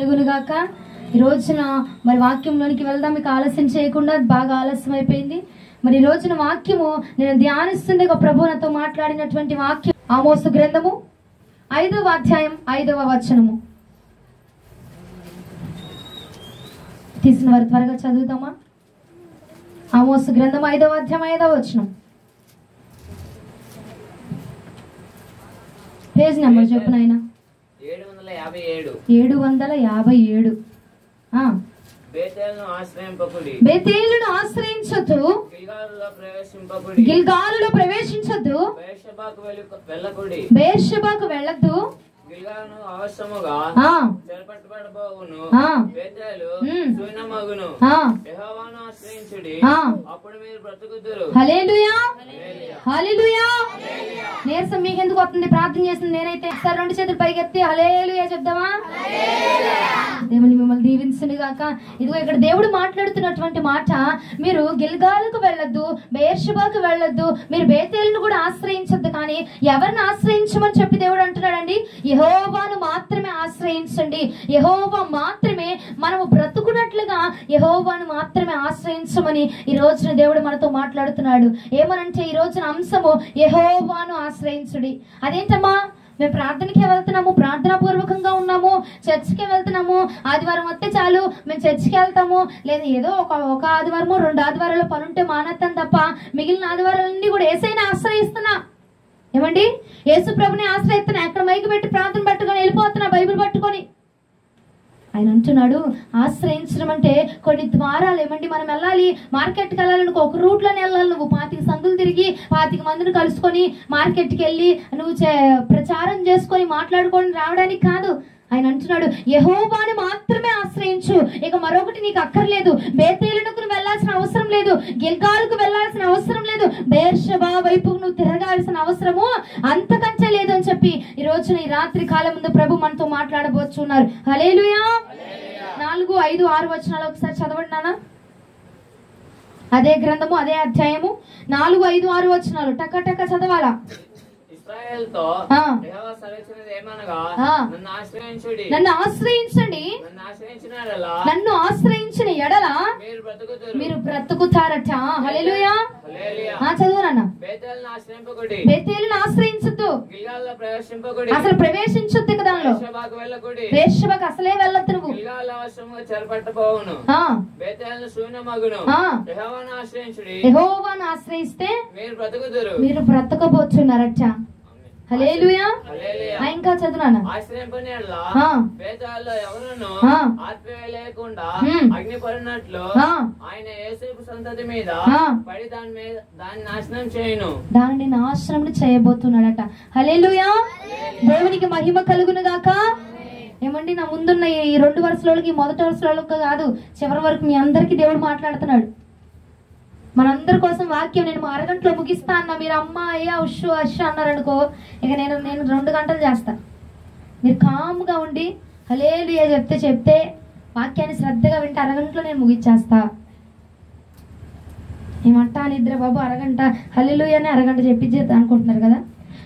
కలుగునుగాక. ఈ రోజున మరి వాక్యంలోనికి వెళ్దాం. మీకు ఆలస్యం చేయకుండా, బాగా ఆలస్యం అయిపోయింది. మరి ఈ రోజున వాక్యము నేను ధ్యానిస్తుండగా ప్రభు నాతో మాట్లాడినటువంటి వాక్యం ఆమోసు గ్రంథము 5వ అధ్యాయం 5వ వచనము. తీసిన వారు త్వరగా చదువుతామా? ఆమోసు గ్రంథం 5వ అధ్యాయం 5వ వచనం. పేజ్ నెంబర్ చెప్పు నాయన. 757. బేతేలును ఆశ్రయించొద్దు, గిల్గాలులో ప్రవేశించొద్దు, బెయేర్షెబాకు వెళ్ళొద్దు, హల్లెలూయా హల్లెలూయా. నీరసం మీకు ఎందుకు వస్తుంది? ప్రార్థన చేసింది నేనైతే. సార్ 2 చేతులు పైకెత్తి హల్లెలూయా చెప్దామా? దేవుని మిమ్మల్ని దీవించును గాక. ఇదిగో ఇక్కడ దేవుడు మాట్లాడుతున్నటువంటి మాట, మీరు గిల్గాలుకు వెళ్ళొద్దు, బెయేర్షెబాకు వెళ్ళొద్దు, మీరు బేతేలును కూడా ఆశ్రయించొద్దు. కానీ ఎవరిని ఆశ్రయించమని చెప్పి దేవుడు అంటున్నాడండి? యెహోవాను మాత్రమే ఆశ్రయించండి. యెహోవా మాత్రమే, మనము బ్రతుకున్నట్లుగా యెహోవాను మాత్రమే ఆశ్రయించమని ఈ రోజున దేవుడు మనతో మాట్లాడుతున్నాడు. ఏమనంటే ఈ రోజున అంశము యెహోవాను ఆశ్రయించుడి. అదేంటమ్మా? మేము ప్రార్థనకే వెళ్తున్నాము, ప్రార్థనా పూర్వకంగా ఉన్నాము, చర్చికే వెళ్తున్నాము, ఆదివారం వస్తే చాలు మేము చర్చికి వెళ్తాము, లేదా ఏదో ఒక ఆదివారము 2 ఆదివారాలు పనుంటే మానేస్తాం తప్ప మిగిలిన ఆదివారాలన్నీ కూడా యేసయ్యని ఆశ్రయిస్తున్నా. ఏమండి? యేసు ప్రభుని ఆశ్రయిస్తున్నా. ఎక్కడ మైకు పెట్టి ప్రార్థన పట్టుకొని వెళ్ళిపోతున్నా బైబిల్ పట్టుకొని. ఆయన అంటున్నాడు ఆశ్రయించడం అంటే కొన్ని ద్వారాలు. ఏమండి? మనం వెళ్ళాలి, మార్కెట్కి వెళ్ళాలి, ఒక రూట్లోనే వెళ్ళాలి. నువ్వు 25 సందులు తిరిగి 25 మందిని కలుసుకొని మార్కెట్కి వెళ్ళి నువ్వు ప్రచారం చేసుకొని మాట్లాడుకొని రావడానికి కాదు. ఆయన అంటున్నాడు యెహోవాను మాత్రమే ఆశ్రయించు, ఇక మరొకటి నీకు అక్కర్లేదు. బేతేలునకు వెళ్ళాల్సిన అవసరం లేదు, గిల్గాలుకు వెళ్ళాల్సిన అవసరం లేదు, బెయేర్షెబా వైపు నువ్వు తిరగాల్సిన అవసరము అంతకంటే లేదు అని చెప్పి ఈ రోజున ఈ రాత్రి కాలం ముందు ప్రభు మనతో మాట్లాడబోతున్నారు. హల్లెలూయా. 4, 5, 6 వచనాలు ఒకసారి చదవండి నాన్న. అదే గ్రంథము, అదే అధ్యాయము 4, 5, 6 వచనాలు టక టక చదవాలా? నన్ను ఆశ్రయించండి, నన్ను ఆశ్రయించిన ఎడల మీరు బ్రతుకుతారట. హల్లెలూయా. చదువునన్నా. బేతేలును ఆశ్రయించొద్దు, అసలు ప్రవేశించొద్దు ఇక దానిలో. బెయేర్షెబాకు అసలే వెళ్ళొద్దు నువ్వు. యెహోవాను ఆశ్రయిస్తే మీరు బ్రతకబోతున్నారట. హల్లెలూయా. ఇంకా చదువునా. అగ్ని పడినట్లు ఆయన యోసేపు సంతతి మీద పడి దాన్ని నాశనం చేయను, దానిని నాశనం చేయబోతున్నాడట. హల్లెలూయా. దేవునికి మహిమ కలుగును గాక. ఏమండి? నా ముందున్న ఈ 2 వరుసలకి, మొదటి వరుసలకు కాదు, చివరి వరకు మీ అందరికి దేవుడు మాట్లాడుతున్నాడు. మనందరి కోసం వాక్యం నేను అరగంటలో ముగిస్తా అన్న మీరు అమ్మ అయ్యా ఉష్ అష్ అన్నారనుకో, ఇక నేను 2 గంటలు చేస్తా. మీరు కామ్గా ఉండి హల్లెలూయా చెప్తే వాక్యాన్ని శ్రద్ధగా వింటే అరగంటలో నేను ముగిచ్చేస్తా. ఏమంటా నిద్ర బాబు, అరగంట హల్లెలూయానే అరగంట చెప్పించేది అనుకుంటున్నారు కదా.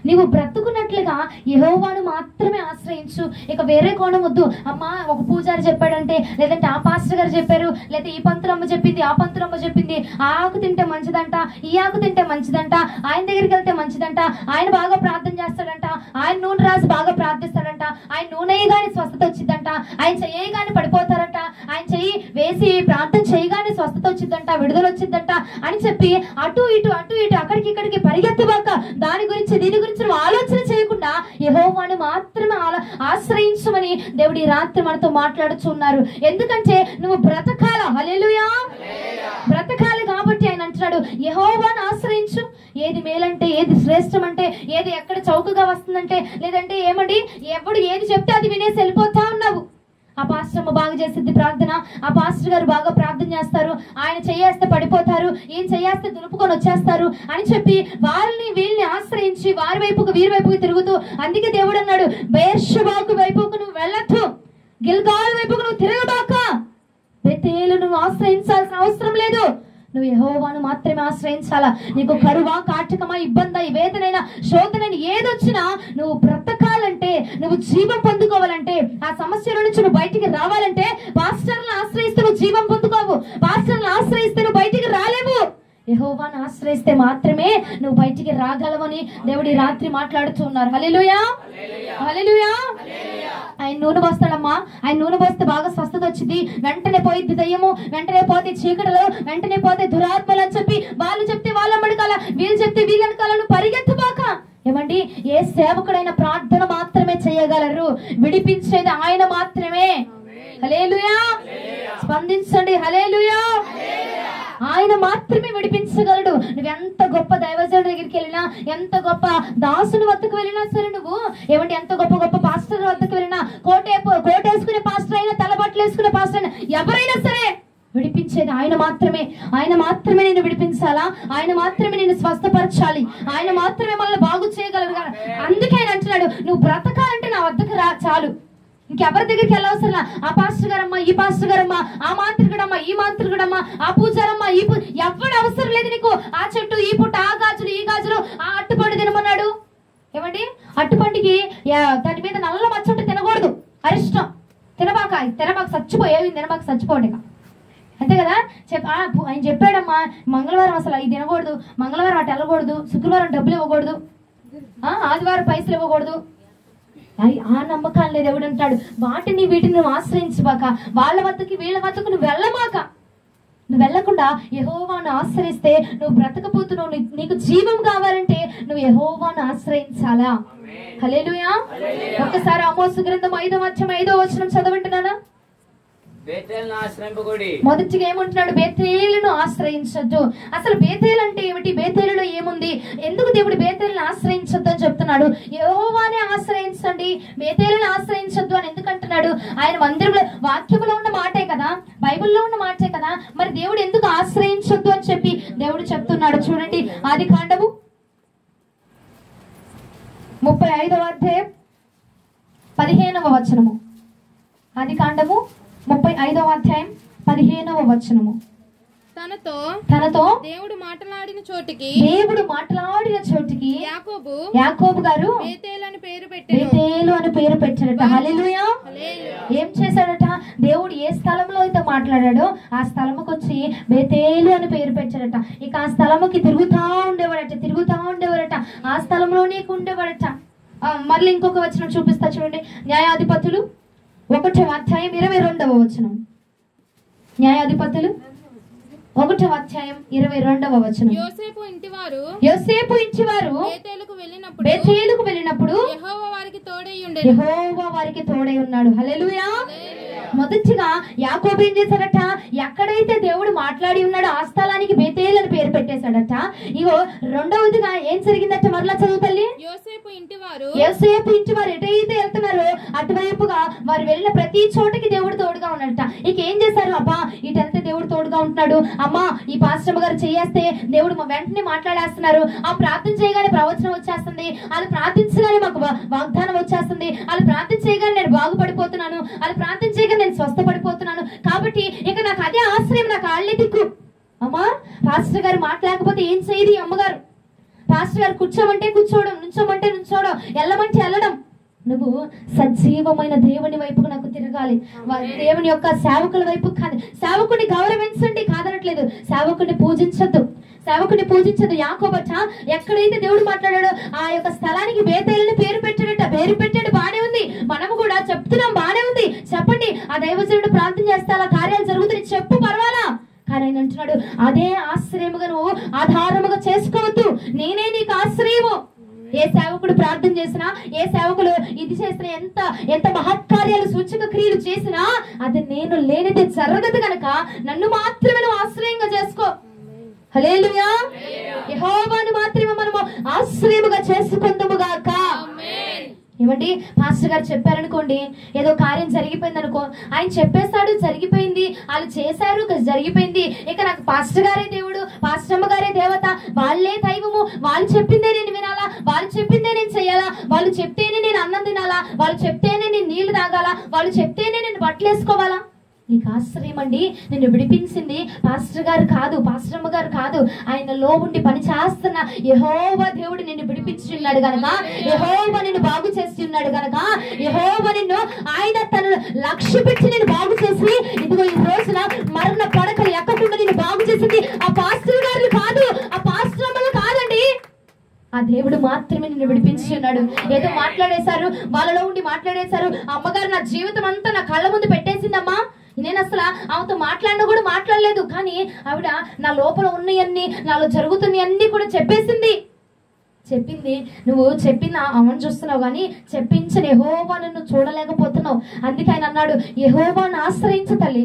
నీవు బ్రతుకున్నట్లుగా యెహోవాను మాత్రమే ఆశ్రయించు, ఇక వేరే కోణం వద్దు. అమ్మా ఒక పూజారి చెప్పాడంటే, లేదంటే ఆ పాస్టర్ గారు చెప్పారు, లేదా ఈ పంతులమ్మ చెప్పింది, ఆ పంతులమ్మ చెప్పింది, ఆ ఆకు తింటే మంచిదంట, ఈ ఆకు తింటే మంచిదంట, ఆయన దగ్గరికి వెళ్తే మంచిదంట, ఆయన బాగా ప్రార్థన చేస్తాడంట, ఆయన నూనె రాసి బాగా ప్రార్థిస్తాడంట, ఆయన నూనె గాని స్వస్థత వచ్చిందంట, ఆయన చేయగానే పడిపోతారంట, ఆయన చెయ్యి వేసి ప్రార్థన చేయగానే స్వస్థత వచ్చిందంట, విడుదల వచ్చిందంట అని చెప్పి అటు ఇటు అక్కడికి ఇక్కడికి పరిగెత్తబాక. దాని గురించి దీని గురించి ఆలోచన చేయకుండా యెహోవాను మాత్రమే ఆశ్రయించమని దేవుడు ఈ రాత్రి మనతో మాట్లాడుతున్నారు. ఎందుకంటే నువ్వు బ్రతకాల. హల్లెలూయా. బ్రతకాలి కాబట్టి ఆయన అంటున్నాడు యెహోవాను ఆశ్రయించు. ఏది మేలంటే, ఏది శ్రేష్టం అంటే, ఏది ఎక్కడ చౌకగా వస్తుందంటే, లేదంటే ఏమండి ఎవడు ఏది చెప్తే అది వినేసి వెళ్ళిపోతా ఉన్నావు. ఆ పాస్టర్ అమ్మ బాగా చేసిద్ది ప్రార్థన, ఆ పాస్టర్ గారు బాగా ప్రార్థన చేస్తారు, ఆయన చెయ్యేస్తే పడిపోతారు, ఈయన చెయ్యేస్తే దులుపుకొని వచ్చేస్తారు అని చెప్పి వారిని వీళ్ళని ఆశ్రయించి వారి వైపుకు వీరి వైపుకు తిరుగుతూ, అందుకే దేవుడు అన్నాడు బెయేర్షెబాకు వైపుకు నువ్వు వెళ్ళొద్దు, గిల్గాలు వైపుకు నువ్వు తిరగబాక, బేతేలు నువ్వు ఆశ్రయించాల్సిన అవసరం లేదు. నువ్వు యెహోవాను మాత్రమే ఆశ్రయించాలా. నీకు కరువా, కాటకమా, ఇబ్బంది, వేదనైనా, శోధనైనా ఏదొచ్చినా నువ్వు బ్రతకాలంటే, నువ్వు జీవం పొందుకోవాలంటే, ఆ సమస్యల నుంచి నువ్వు బయటికి రావాలంటే పాస్టర్లను ఆశ్రయిస్తే నువ్వు జీవం పొందుకోవు. పాస్టర్లను ఆశ్రయిస్తే నువ్వు బయటికి రాలేవు. యెహోవాను ఆశ్రయిస్తే మాత్రమే నువ్వు బయటికి రాగలవని దేవుడు ఈ రాత్రి మాట్లాడుతూ ఉన్నారు. హల్లెలూయా, హల్లెలూయా. ఆయన నూనె పోస్తాడమ్మా. ఆయన నూనె పోస్తే బాగా స్వస్థత వచ్చింది, వెంటనే పోయిద్ది దయ్యము, వెంటనే పోతే చీకటలు, వెంటనే పోతే దురాత్మలు అని చెప్పి వాళ్ళు చెప్తే వాళ్ళ మడకాల, వీళ్ళు చెప్తే వీళ్ళ వెనకాల నువ్వు పరిగెత్తుబాక. ఏమండి, ఏ సేవకుడైన ప్రార్థన మాత్రమే చేయగలరు, విడిపించేది ఆయన మాత్రమే. హల్లెలూయా, స్పందించండి. హల్లెలూయా, ఆయన మాత్రమే విడిపించగలడు. నువ్వు ఎంత గొప్ప దైవజనుడి దగ్గరికి వెళ్ళినా, ఎంత గొప్ప దాసుని వద్దకు వెళ్ళినా సరే, నువ్వు ఏమంటే ఎంత గొప్ప గొప్ప పాస్టర్ వద్దకు వెళ్ళినా, కోటేసుకునే పాస్టర్ అయినా, తలబట్టలు వేసుకునే పాస్టర్ అయినా, ఎవరైనా సరే విడిపించేది ఆయన మాత్రమే. ఆయన మాత్రమే నేను విడిపించాలా, ఆయన మాత్రమే నేను స్వస్థపరచాలి, ఆయన మాత్రమే మనల్ని బాగు చేయగలరు. అందుకే ఆయన అంటున్నాడు, నువ్వు బ్రతకాలంటే నా వద్దకు రా చాలు, ఇంకెవరి దగ్గరికి వెళ్ళవసరలా. ఆ పాస్టర్ గారమ్మా, ఈ పాస్టర్ గారమ్మా, ఆ మాంత్రికుడమ్మా, ఈ మాంత్రికుడమ్మా, ఆ పూజారమ్మా, ఈ ఎవరు అవసరం లేదు నీకు. ఆ చెట్టు, ఈ పుట్ట, ఆ గాజులు, ఈ గాజులు, ఆ అట్టుపండు తినమన్నాడు. ఏమండి, అట్టుపండుకి దాని మీద నల్ల మచ్చ ఉంటే తినకూడదు, అరిష్టం. తినబాక చచ్చిపోయేవి, తినబాక చచ్చిపోండి. అంతే కదా. ఆయన చెప్పాడమ్మా, మంగళవారం అసలు ఇది తినకూడదు, మంగళవారం అటు వెళ్ళకూడదు, శుక్రవారం డబ్బులు ఇవ్వకూడదు, ఆదివారం పైసలు ఇవ్వకూడదు. ఆ నమ్మకాలు లేదు. ఎవడు అంటాడు, వాటిని వీటిని నువ్వు ఆశ్రయించబాక, వాళ్ళ వద్దకి వీళ్ళ వద్దకు నువ్వు వెళ్ళమాక. నువ్వు వెళ్ళకుండా యెహోవాను ఆశ్రయిస్తే నువ్వు బ్రతకపోతున్నావు. నీకు జీవం కావాలంటే నువ్వు యెహోవాను ఆశ్రయించాలా. హల్లెలూయా. ఒక్కసారి ఆమోసు గ్రంథం 5వ అధ్యాయం 5వ వచనం చదవంటున్నానా? మొదటిగా ఏమంటున్నాడు, బేతేలును ఆశ్రయించద్దు. అసలు బేతేలు అంటే ఏమిటి? బేతేలులో ఏముంది? ఎందుకు దేవుడు బేతేలును ఆశ్రయించద్దు అని చెప్తున్నాడు? యెహోవానే ఆశ్రయించండి, బేతేలును ఆశ్రయించద్దు అని ఎందుకు అంటున్నాడు? ఆయన మందిరంలో వాక్యంలో ఉన్న మాటే కదా, బైబిల్లో ఉన్న మాటే కదా, మరి దేవుడు ఎందుకు ఆశ్రయించద్దు అని చెప్పి దేవుడు చెప్తున్నాడు. చూడండి, ఆదికాండము 35వ అధ్యాయం 15వ వచనము. ఆదికాండము 35వ అధ్యాయం 15వ వచనము. తనతో దేవుడు మాట్లాడిన చోటికి యాకోబు గారు బేతేలు అని పేరు పెట్టాడట. హల్లెలూయా. ఏం చేశాడట? దేవుడు ఏ స్థలంలో అయితే మాట్లాడాడో ఆ స్థలముకి వచ్చి బేతేలు అని పేరు పెట్టాడట. ఇక ఆ స్థలముకి తిరుగుతా ఉండేవాడట, ఆ స్థలంలోనే ఉండేవాడట. మళ్ళీ ఇంకొక వచనం చూపిస్తా చూడండి, న్యాయాధిపతులు 1వ అధ్యాయం 22వ వచనం. న్యాయాధిపతులు 1వ అధ్యాయం 22వ వచనం. యోసేపు ఇంటివారు బేతేలుకు వెళ్ళినప్పుడు యెహోవా వారికి తోడై ఉన్నాడు. హల్లెలూయా. మొదటిగా యాకోబు ఏం చేశాడట? ఎక్కడైతే దేవుడు మాట్లాడి ఉన్నాడో ఆ స్థలానికి బేతేలు అని పేరు పెట్టేశాడట. ఇగో రెండవదిగా ఏం జరిగిందట? మరలా చదువు తల్లి. యోసేపు ఇంటివారు ఎటైతే వెళ్తున్నారో అటువైపుగా వారు వెళ్ళిన ప్రతి చోటకి దేవుడు తోడుగా ఉన్నాడట. ఇక ఏం చేశారు? అబ్బా, ఇటు వెళ్తే దేవుడు తోడుగా ఉంటున్నాడు, అమ్మా ఈ పాస్టర్ గారు చేస్తే దేవుడు వెంటనే మాట్లాడేస్తున్నారు, ఆ ప్రార్థన చేయగానే ప్రవచనం వచ్చేస్తుంది, వాళ్ళు ప్రార్థించగానే మాకు వాగ్దానం వచ్చేస్తుంది, వాళ్ళు ప్రార్థన చేయగానే నేను బాగుపడిపోతున్నాను, వాళ్ళు ప్రార్థన చేయగానే నేను స్వస్థపడిపోతున్నాను, కాబట్టి ఇక నాకు అదే ఆశ్రయం, నాకు ఆళ్లే దిక్కు. అమ్మా, పాస్టర్ గారు మాట్లాడకపోతే ఏం చేయదు అమ్మగారు. పాస్టర్ గారు కూర్చోమంటే కూర్చోవడం, నుంచోమంటే నుంచోవడం, వెళ్ళమంటే వెళ్ళడం. నువ్వు సజీవమైన దేవుని వైపుకు నాకు తిరగాలి, దేవుని యొక్క సేవకుల వైపు కాదు. సేవకుని గౌరవించండి, కాదనట్లేదు, సేవకుని పూజించద్దు. యాకోబట ఎక్కడైతే దేవుడు మాట్లాడాడో ఆ యొక్క స్థలానికి బేతేలుని పేరు పెట్టాడు. బానే ఉంది, మనము కూడా చెప్తున్నాం, బానే ఉంది, చెప్పండి. ఆ దైవజనుడు ప్రార్థన చేస్తే అలా కార్యాలు జరుగుతాయి, చెప్పు, పర్వాలా. కానీ ఆయన అంటున్నాడు, అదే ఆశ్రయముగా నువ్వు ఆధారముగా చేసుకోవద్దు, నేనే నీకు ఆశ్రయము. ఏ సేవకుడు ప్రార్థన చేసినా, ఏ సేవకులు ఇది చేసినా, ఎంత మహత్కార్యాలు సూచక క్రియలు చేసినా అది నేను లేనిది జరగదు కనుక నన్ను మాత్రమే నువ్వు ఆశ్రయంగా చేసుకో. హల్లెలూయా. యెహోవాను మాత్రమే మనము ఆశ్రయముగా చేసుకుందాము గాక. ఏమండి, పాస్టర్ గారు చెప్పారనుకోండి, ఏదో కార్యం జరిగిపోయింది అనుకో, ఆయన చెప్పేస్తాడు, జరిగిపోయింది, వాళ్ళు చేశారు, జరిగిపోయింది, ఇక నాకు పాస్టర్ గారే దేవుడు, పాస్టర్ అమ్మ గారే దేవత, వాళ్ళే దైవము, వాళ్ళు చెప్పిందే నేను వినాలా, వాళ్ళు చెప్పిందే నేను చెయ్యాలా, వాళ్ళు చెప్తేనే నేను అన్నం తినాలా, వాళ్ళు చెప్తేనే నేను నీళ్లు తాగాలా, వాళ్ళు చెప్తేనే నేను బట్టలు వేసుకోవాలా. నీకు ఆశ్రయం అండి. నిన్ను విడిపించింది పాస్టర్ గారు కాదు, పాస్టర్ అమ్మ గారు కాదు, ఆయనలో ఉండి పని చేస్తున్న యెహోవా దేవుడు నిన్ను విడిపించున్నాడు గనక, యెహోవా నిన్ను బాగు చేస్తున్నాడు గనక, యెహోవా నిన్ను ఆయన తనను లక్ష్య పెట్టి నేను బాగు చేసి ఇదిగో ఈ రోజున మరణ పడకలు ఎక్కకుండా నేను బాగు చేసింది ఆ పాస్టర్ గారు కాదు, ఆ పాస్టర్ అమ్మలు కాదండి. ఆ దేవుడు మాత్రమే నిన్ను విడిపించి ఉన్నాడు. ఏదో మాట్లాడేశారు, వాళ్ళలో ఉండి మాట్లాడేశారు. అమ్మగారు నా జీవితం అంతా నా కళ్ళ ముందు పెట్టేసిందమ్మా, నేను అసలు ఆమెతో మాట్లాడినా కూడా మాట్లాడలేదు, కానీ ఆవిడ నా లోపల ఉన్నవన్నీ, నాలో జరుగుతున్నవన్నీ కూడా చెప్పింది. నువ్వు చెప్పిన అమ్మని చూస్తున్నావు కానీ చెప్పించిన యెహోవాను నువ్వు చూడలేకపోతున్నావు. అందుకే ఆయన అన్నాడు, యెహోవాను ఆశ్రయించు తల్లి.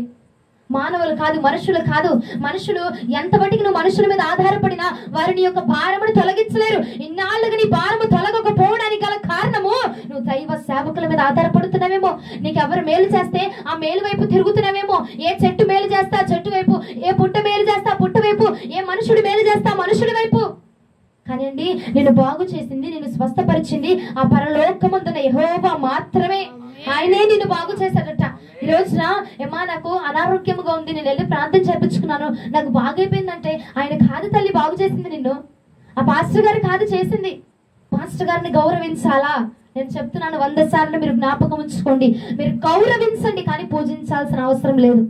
మానవులు కాదు, మనుషులు కాదు. మనుషులు ఎంత బట్టికి నువ్వు మనుషుల మీద ఆధారపడినా వారిని యొక్క భారమును తొలగించలేరు. ఇన్నాళ్ళుగా నీ భారము తొలగకపోవడానికి గల కారణము నువ్వు దైవ సేవకుల మీద ఆధారపడుతున్నావేమో. నీకు ఎవరు మేలు చేస్తే ఆ మేలు వైపు తిరుగుతున్నావేమో. ఏ చెట్టు మేలు చేస్తే ఆ చెట్టు వైపు, ఏ పుట్ట మేలు చేస్తే ఆ పుట్ట వైపు, ఏ మనుషుడు మేలు చేస్తే ఆ మనుషుడి వైపు. కానీ అండి, నిన్ను బాగు చేసింది, నిన్ను స్వస్థపరిచింది ఆ పరలోకమందున యెహోవా మాత్రమే. ఆయనే నిన్ను బాగు చేశాడట. ఈ రోజున ఏమా నాకు అనారోగ్యంగా ఉంది, నేను వెళ్ళి ప్రార్థన చేయించుకున్నాను, నాకు బాగైపోయిందంటే ఆయన కాదు తల్లి బాగు చేసింది నిన్ను, ఆ పాస్టర్ గారు కాదు చేసింది. పాస్టర్ గారిని గౌరవించాలా? నేను చెప్తున్నాను 100 సార్లు మీరు జ్ఞాపకం ఉంచుకోండి. మీరు గౌరవించండి కానీ పూజించాల్సిన అవసరం లేదు.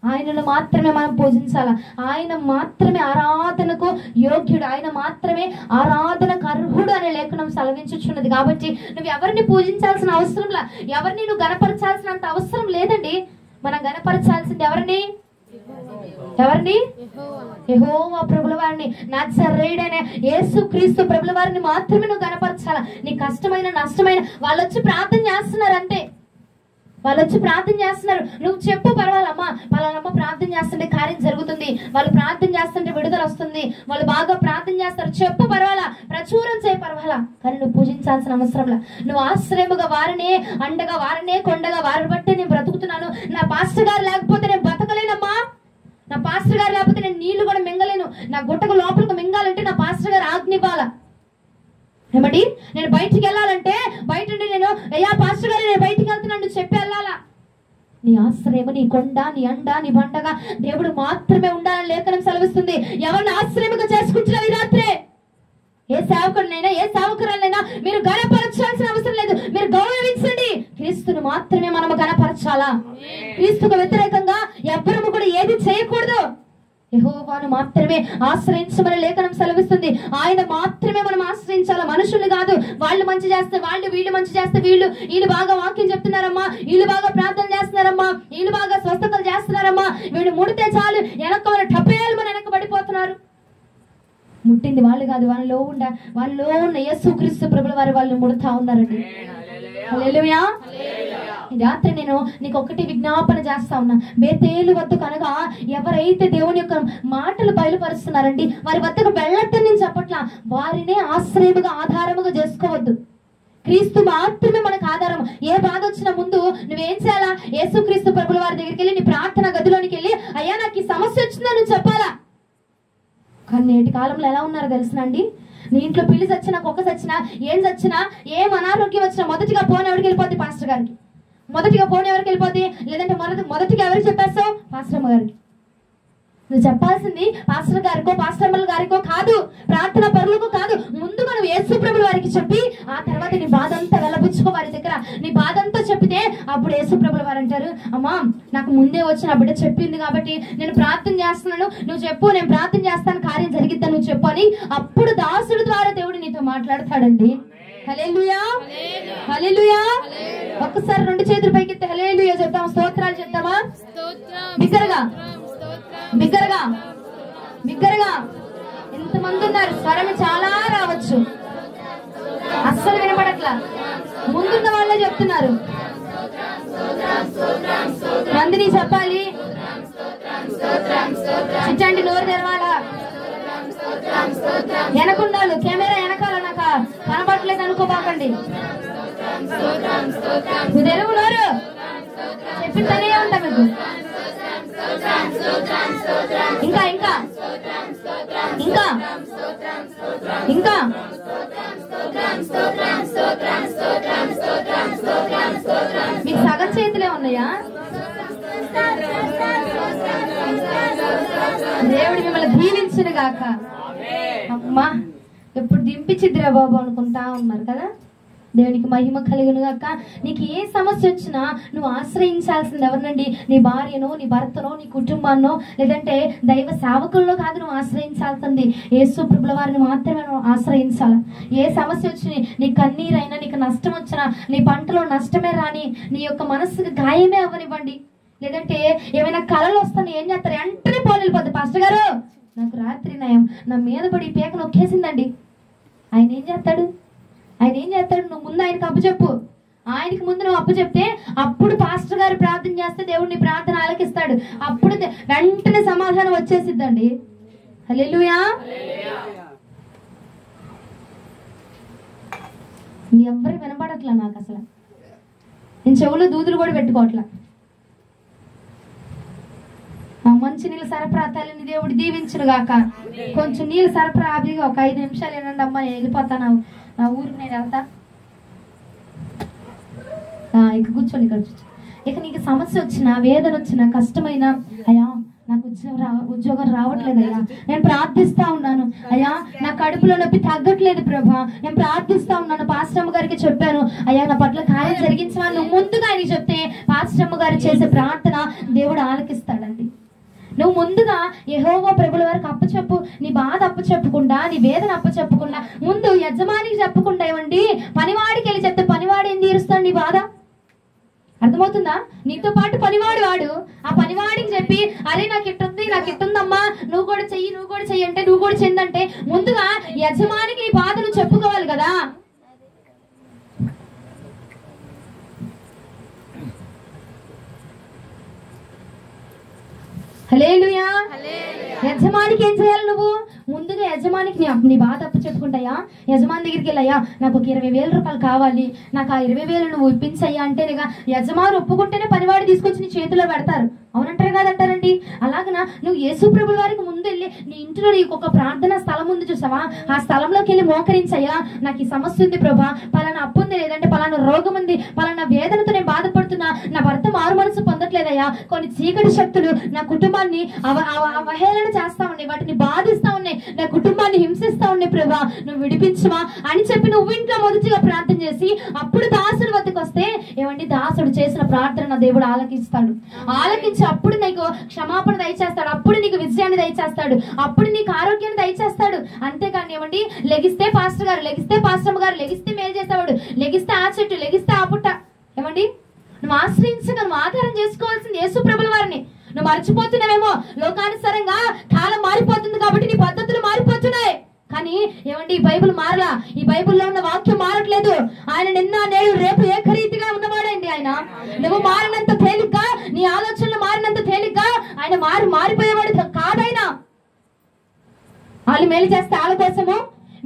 ఆయనను మాత్రమే మనం పూజించాల. ఆయన మాత్రమే ఆరాధనకు యోగ్యుడు, ఆయన మాత్రమే ఆరాధనకు అర్హుడు అనే లేఖనం సెలవించుచున్నది. కాబట్టి నువ్వు ఎవరిని పూజించాల్సిన అవసరంలా, ఎవరిని నువ్వు గణపరచాల్సినంత అవసరం లేదండి. మనం గణపరచాల్సింది ఎవరిని? యెహోవా ప్రభుల వారిని, నజరేయుడైన యేసుక్రీస్తు ప్రభుల వారిని మాత్రమే నువ్వు గణపరచాల. నీ కష్టమైన నష్టమైన వాళ్ళు వచ్చి ప్రార్థన చేస్తున్నారు అంతే. వాళ్ళు వచ్చి ప్రార్థన చేస్తున్నారు, నువ్వు చెప్పు పర్వాలమ్మా, వాళ్ళమ్మ ప్రార్థన చేస్తుంటే కార్యం జరుగుతుంది, వాళ్ళు ప్రార్థన చేస్తుంటే విడుదల వస్తుంది, వాళ్ళు బాగా ప్రార్థన చేస్తారు, చెప్పు పర్వాలా, ప్రచురం చేయ పర్వాలా, కానీ నువ్వు పూజించాల్సిన అవసరంలా. నువ్వు ఆశ్రయముగా వారినే, అండగా వారినే, కొండగా వారిని బట్టే నేను బ్రతుకుతున్నాను. నా పాస్టర్ గారు లేకపోతే నేను బ్రతకలేనమ్మా, నా పాస్టర్ గారు లేకపోతే నేను నీళ్లు కూడా మింగలేను, నా గుట్టకు లోపలికి మింగాలంటే నా పాస్టర్ గారు ఆజ్ఞివ్వాలా. ఏమండి, నేను బయటికి వెళ్ళాలంటే బయట నేను అయ్యా పాస్టర్ గారు నేను బయటికి వెళ్తున్నాను చెప్పి వెళ్ళాలా. నీ ఆశ్రయము, నీ కొండ, నీ అండ, నీ బండగా దేవుడు మాత్రమే ఉండాలని లేఖనం సెలవిస్తుంది. ఎవరిని ఆశ్రయముగా చేసుకుంటున్నావు ఈ రాత్రే? ఏ సేవకుడినైనా, ఏ సేవకురాలైనా మీరు గణపరచాల్సిన అవసరం లేదు, మీరు గౌరవించండి. క్రీస్తును మాత్రమే మనము గణపరచాలా. క్రీస్తుకు వ్యతిరేకంగా ఎవ్వరము కూడా ఏది చేయకూడదు. యెహోవాను మాత్రమే ఆశ్రయించమని లేఖనం సెలవిస్తుంది. ఆయన మాత్రమే మనం ఆశ్రయించాలి, మనుషులు కాదు. వాళ్ళు మంచి చేస్తే వాళ్ళు, వీళ్ళు మంచి చేస్తే వీళ్ళు బాగా వాక్యం చెప్తున్నారమ్మా, వీళ్ళు బాగా ప్రార్థన చేస్తున్నారమ్మా, వీళ్ళు బాగా స్వస్థతలు చేస్తున్నారమ్మా, వీళ్ళు ముడితే చాలు వెనక టపేలు మన వెనక పడిపోతున్నారు. ముట్టింది వాళ్ళు కాదు, వాళ్ళలో ఉన్న యేసుక్రీస్తు ప్రభుల వారు వాళ్ళు ముడతా ఉన్నారండి. హల్లెలూయా. ఈ రాత్రి నేను నీకు ఒకటి విజ్ఞాపన చేస్తా ఉన్నా. బేతేలు వద్దకు అనగా ఎవరైతే దేవుని యొక్క మాటలు బయలుపరుస్తున్నారండి వారి వద్దకు వెళ్ళొద్దని నేను చెప్పట్లా. వారినే ఆశ్రయముగా, ఆధారముగా చేసుకోవద్దు. క్రీస్తు మాత్రమే మనకు ఆధారం. ఏ బాధ వచ్చినా ముందు నువ్వేం చేయాలా? యేసుక్రీస్తు ప్రభుల వారి దగ్గరికి వెళ్ళి నీ ప్రార్థన గదిలోనికి వెళ్ళి అయ్యా నాకు ఈ సమస్య వచ్చిందని నువ్వు చెప్పాలా. కానీ నేటి కాలంలో ఎలా ఉన్నారో తెలుసునండి, నీ ఇంట్లో పిల్లి చచ్చినా, కుక్క చచ్చినా, ఏం చచ్చినా, ఏం అనారోగ్యం వచ్చినా మొదటిగా ఫోన్ ఎవరికి వెళ్ళిపోద్ది? పాస్టర్ గారికి. మొదటిగా ఫోన్ ఎవరికి వెళ్ళిపోద్ది? లేదంటే మొదటిగా ఎవరికి చెప్పేస్తావు? పాస్టర్ అమ్మ గారికి. నువ్వు చెప్పాల్సింది పాస్టర్ గారికో, పాస్టర్ అమ్మల గారికో కాదు, ప్రార్థన పరులకు కాదు. ముందుగా నువ్వు యేసు ప్రభుల వారికి చెప్పి ఆ తర్వాత నీ బాధ అంతా వెళ్ళబుచ్చుకో వారి దగ్గర. నీ బాధ అంతా చెప్పితే అప్పుడు యేసు ప్రభుల వారు అంటారు, అమ్మా నాకు ముందే వచ్చి నా బిడ్డ చెప్పింది కాబట్టి నేను ప్రార్థన చేస్తున్నాను, నువ్వు చెప్పు, నేను ప్రార్థన చేస్తాను, కార్యం జరిగిద్దా నువ్వు చెప్పు అని. అప్పుడు దాసుడు ద్వారా దేవుడు నీతో మాట్లాడతాడండి. హల్లెలూయా, హల్లెలూయా. ఒక్కసారి 2 చేతులు పైకెత్తి హల్లెలూయా చెప్తాం, స్తోత్రాలు చెప్తామా? బిగ్గరగా బిగ్గరగా బిగ్గరగా. ఎంతమంది ఉన్నారు? స్వరం చాలా రావచ్చు, అస్సలు వినపడట్లా. ముందున్న వాళ్ళే చెప్తున్నారు, మందిని చెప్పాలి. చిట్టండి నోరు తెరవాలా, వెనకుండాలి. కెమెరా వెనకాల నాకు కనపడలేదు అనుకోబాకండి. నువ్వు తెరువు నోరు, చెప్పితేనే ఉంటా మీకు. ఇంకా ఇంకా ఇంకా ఇంకా మీకు సగం చేతులే ఉన్నాయా? దేవుడు మిమ్మల్ని దీవించును గాక. అమ్మా ఎప్పుడు దింపించిద్దిరా బాబు అనుకుంటా ఉన్నారు కదా. దేవునికి మహిమ కలుగును గాక. నీకు ఏ సమస్య వచ్చినా నువ్వు ఆశ్రయించాల్సింది ఎవరినండి? నీ భార్యను, నీ భర్తనో, నీ కుటుంబాన్నో, లేదంటే దైవ సేవకుల్లో కాదు నువ్వు ఆశ్రయించాల్సింది. యేసు ప్రభుల వారిని మాత్రమే నువ్వు ఆశ్రయించాలి. ఏ సమస్య వచ్చినా, నీ కన్నీరైనా, నీకు నష్టం వచ్చినా, నీ పంటలో నష్టమే రాని, నీ యొక్క మనస్సుకు గాయమే అవ్వనివ్వండి, లేదంటే ఏమైనా కళలు వస్తాను ఏం చేస్తారు? వెంటనే పోలిపోద్ది. పాస్టర్ గారు నాకు రాత్రి నా మీద పడి పేక నొక్కేసిందండి. ఆయన ఏం చేస్తాడు? నువ్వు ముందు ఆయనకు అప్పచెప్పు. ఆయనకి ముందు నువ్వు అప్పచెప్తే అప్పుడు పాస్టర్ గారు ప్రార్థన చేస్తే దేవుడు నీ ప్రార్థన ఆలకిస్తాడు. అప్పుడు వెంటనే సమాధానం వచ్చేసిద్దండి. హల్లెలూయా. నీ ఎవ్వరు వినపడట్లా నాకు అసలు. నేను చెవులో దూదులు కూడా పెట్టుకోవట్లా. మంచి నీళ్ళు సరఫరా తల్లిని దేవుడు దీవించును గాక. కొంచెం నీళ్ళు సరఫరా ఆవిగా ఒక 5 నిమిషాలు ఏనండి అమ్మా, నేను వెళ్ళిపోతాను నా ఊరికి. నేను వెళ్తా. ఇక కూర్చోండి, ఇక్కడ కూర్చో. ఇక నీకు సమస్య వచ్చినా, వేదన వచ్చినా, కష్టమైనా, అయ్యా నాకు ఉద్యోగం రావట్లేదయ్యా, నేను ప్రార్థిస్తా ఉన్నాను. అయ్యా నా కడుపులో నొప్పి తగ్గట్లేదు ప్రభా, నేను ప్రార్థిస్తా ఉన్నాను. పాస్టమ్మ గారికి చెప్పాను, అయ్యా నా పట్ల కార్యం జరిగించమని నువ్వు ముందుగా ఆయనకి చెప్తే పాస్టమ్మ గారు చేసే ప్రార్థన దేవుడు ఆలకిస్తాడండి. నువ్వు ముందుగా యెహోవా ప్రభుల వారికి అప్పచెప్పు. నీ బాధ అప్పచెప్పకుండా, నీ వేదన అప్పచెప్పకుండా, ముందు యజమానికి చెప్పకుండా ఏమండి పనివాడికి వెళ్ళి చెప్తే పనివాడు ఏం తీరుస్తాడు నీ బాధ? అర్థమవుతుందా? నీతో పాటు పనివాడు వాడు. ఆ పనివాడికి చెప్పి అరే నాకు ఇట్టుందమ్మా, నువ్వు కూడా చెయ్యి అంటే నువ్వు కూడా చెందంటే ముందుగా యజమానికి నీ బాధ నువ్వు చెప్పుకోవాలి కదా. హల్లెలూయా. యజమానికి ఏం చేయాలి? నువ్వు ముందుగా యజమానికి నీ బాధ అప్పు చెప్పుకుంటాయా? యజమాని దగ్గరికి వెళ్ళయ్యా నాకు ఒక 20,000 రూపాయలు కావాలి, నాకు ఆ 20,000 నువ్వు ఇప్పించయ్యా అంటే యజమాని ఒప్పుకుంటేనే పనివాడు తీసుకొచ్చి నీ చేతిలో పెడతారు. అవునంటారు కాదంటారండి? అలాగనా నువ్వు యేసు ప్రభుల వారికి ముందు వెళ్ళి నీ ఇంట్లో నీకు ఒక ప్రార్థన స్థలం ఉంది చూసావా, ఆ స్థలంలోకి వెళ్ళి మోకరించయ్యా నాకు ఈ సమస్య ఉంది ప్రభా, పలానా అప్పు ఉంది, లేదంటే పలానా రోగం ఉంది, పలానా వేదనతో నేను బాధపడుతున్నా, నా భర్త మారు మనసు పొందట్లేదయ్యా, కొన్ని చీకటి శక్తులు నా కుటుంబాన్ని అవహేళన చేస్తా ఉన్నాయి, వాటిని బాధిస్తా ఉన్నాయి, నా కుటుంబాన్ని హింసిస్తా ఉన్నాయి ప్రభా, నువ్వు విడిపించవా అని చెప్పి నువ్వు ఇంట్లో మొదటిగా ప్రార్థన చేసి అప్పుడు దాసుడి వద్దకు వస్తే ఏమండి దాసుడు చేసిన ప్రార్థన దేవుడు ఆలకిస్తాడు. ఆలకించి అప్పుడు నీకు క్షమాపణ దయచేస్తాడు, అప్పుడు నీకు విజయాన్ని దయచేస్తాడు, అప్పుడు నీకు ఆరోగ్యాన్ని దయచేస్తాడు. అంతేకాని ఏమండి లెగిస్తే పాస్టర్ గారు, లెగిస్తే పాస్టమ్మ గారు, లెగిస్తే మేలు చేసేవాడు, లెగిస్తే ఆ చెట్టు, లెగిస్తే ఆ పుట్ట. ఏమండి నువ్వు ఆశ్రయించగా నువ్వు ఆధారం చేసుకోవాల్సింది యేసు ప్రభుల వారిని. నువ్వు మర్చిపోతున్నావేమో, లోకానుసారంగా కాలం మారిపోతుంది కాబట్టి నీ పద్ధతులు మారిపోతున్నాయి. కానీ ఏమండి ఈ బైబిల్ మారలా, ఈ బైబిల్లో ఉన్న వాక్యం మారట్లేదు. ఆయన నిన్న నేడు రేపు ఏకరీతిగా ఉన్నవాడండి ఆయన. నువ్వు మారినంత తేలిగ్గా, నీ ఆలోచనలు మారినంత తేలిగ్గా ఆయన మారిపోయేవాడు కాదైనా. వాళ్ళు మేలు చేస్తే వాళ్ళ కోసము,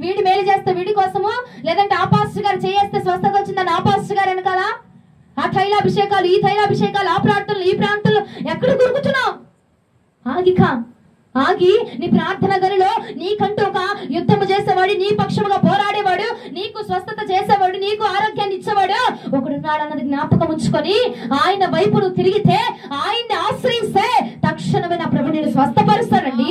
వీడి మేలు చేస్తే వీడి కోసము, లేదంటే ఆ పాస్టర్ గారు చేస్తే స్వస్థత వచ్చిందని ఆ పాస్టర్ గారు వెనకాల ఆ తైలాభిషేకాలు, ఈ తైలాభిషేకాలు, ఆ ప్రాంతంలో ఈ ప్రాంతంలో ఎక్కడ గురుకుతున్నావు? ఆగి నీ ప్రార్థన గదిలో నీకంటూ ఒక యుద్ధము చేసేవాడు, నీ పక్షముగా పోరాడేవాడు, నీకు స్వస్థత చేసేవాడు, నీకు ఆరోగ్యాన్ని ఇచ్చేవాడు ఒకడున్నాడు అన్నది జ్ఞాపకం ఉంచుకొని ఆయన వైపు నువ్వు తిరిగితే, ఆయన్ని ఆశ్రయిస్తే తక్షణమే నా ప్రభు నేను స్వస్థపరుస్తానండి.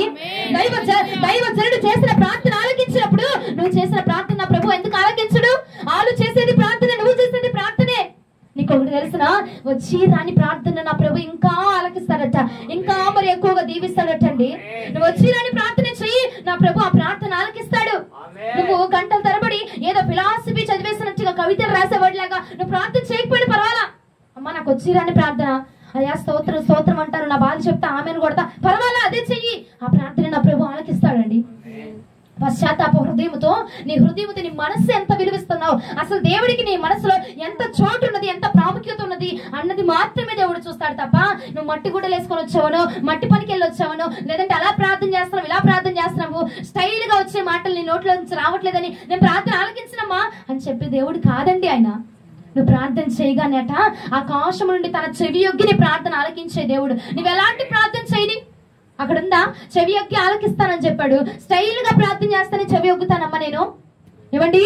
దైవజనుడు చేసిన ప్రార్థన ఆలకించినప్పుడు నువ్వు చేసిన ప్రార్థన ప్రభు ఎందుకు ఆలకించడు? వాళ్ళు చేసేది ప్రార్థన, నువ్వు చేసేది ప్రార్థనే. నీకు ఒకటి తెలిసిన వచ్చి రాని ప్రార్థన నా ప్రభు ఇంకా ఆలకిస్తాడట, ఇంకా మరి ఎక్కువగా దీవిస్తాడటండి. నువ్వు వచ్చి రాని ప్రార్థన చెయ్యి, నా ప్రభు ఆ ప్రార్థన ఆలకిస్తాడు. నువ్వు గంటల తరబడి ఏదో ఫిలాసఫీ చదివేసినట్టుగా కవితలు రాసేవాడిలాగా నువ్వు ప్రార్థన చేయకపోయినా పర్వాలా. అమ్మ నాకు వచ్చి రాని ప్రార్థన, అయ్యా స్తోత్రం అంటారు, నా బాధ చెప్తా ఆమెను కొడతా, పర్వాలా అదే చెయ్యి, ఆ ప్రార్థన నా ప్రభు ఆలకిస్తాడండి. పశ్చాత్తాప హృదయంతో నీ హృదయంతో నీ మనస్సు ఎంత విలువిస్తున్నావు, అసలు దేవుడికి నీ మనసులో ఎంత చోటు ఉన్నది, ఎంత ప్రాముఖ్యత ఉన్నది అన్నది మాత్రమే దేవుడు చూస్తాడు తప్ప నువ్వు మట్టి గుడ్డలు వేసుకొని వచ్చావనో, మట్టి పనికి వెళ్ళి వచ్చావనో, లేదంటే అలా ప్రార్థన చేస్తున్నావు, ఇలా ప్రార్థన చేస్తున్నావు, స్టైల్ గా వచ్చే మాటలు నీ నోట్లో నుంచి రావట్లేదని నేను ప్రార్థన ఆలకించినమ్మా అని చెప్పి దేవుడు కాదండి ఆయన. నువ్వు ప్రార్థన చేయగానేట ఆకాశం నుండి తన చెవి యొగ్గి నీ ప్రార్థన ఆలకించే దేవుడు. నువ్వు ఎలాంటి ప్రార్థన చేయని అక్కడ ఉందా? చెవి యొగ్గి ఆలకిస్తానని చెప్పాడు. స్టైల్ గా ప్రార్థన చేస్తానే చెవి యొగ్గుతానమ్మా నేను. ఏమండి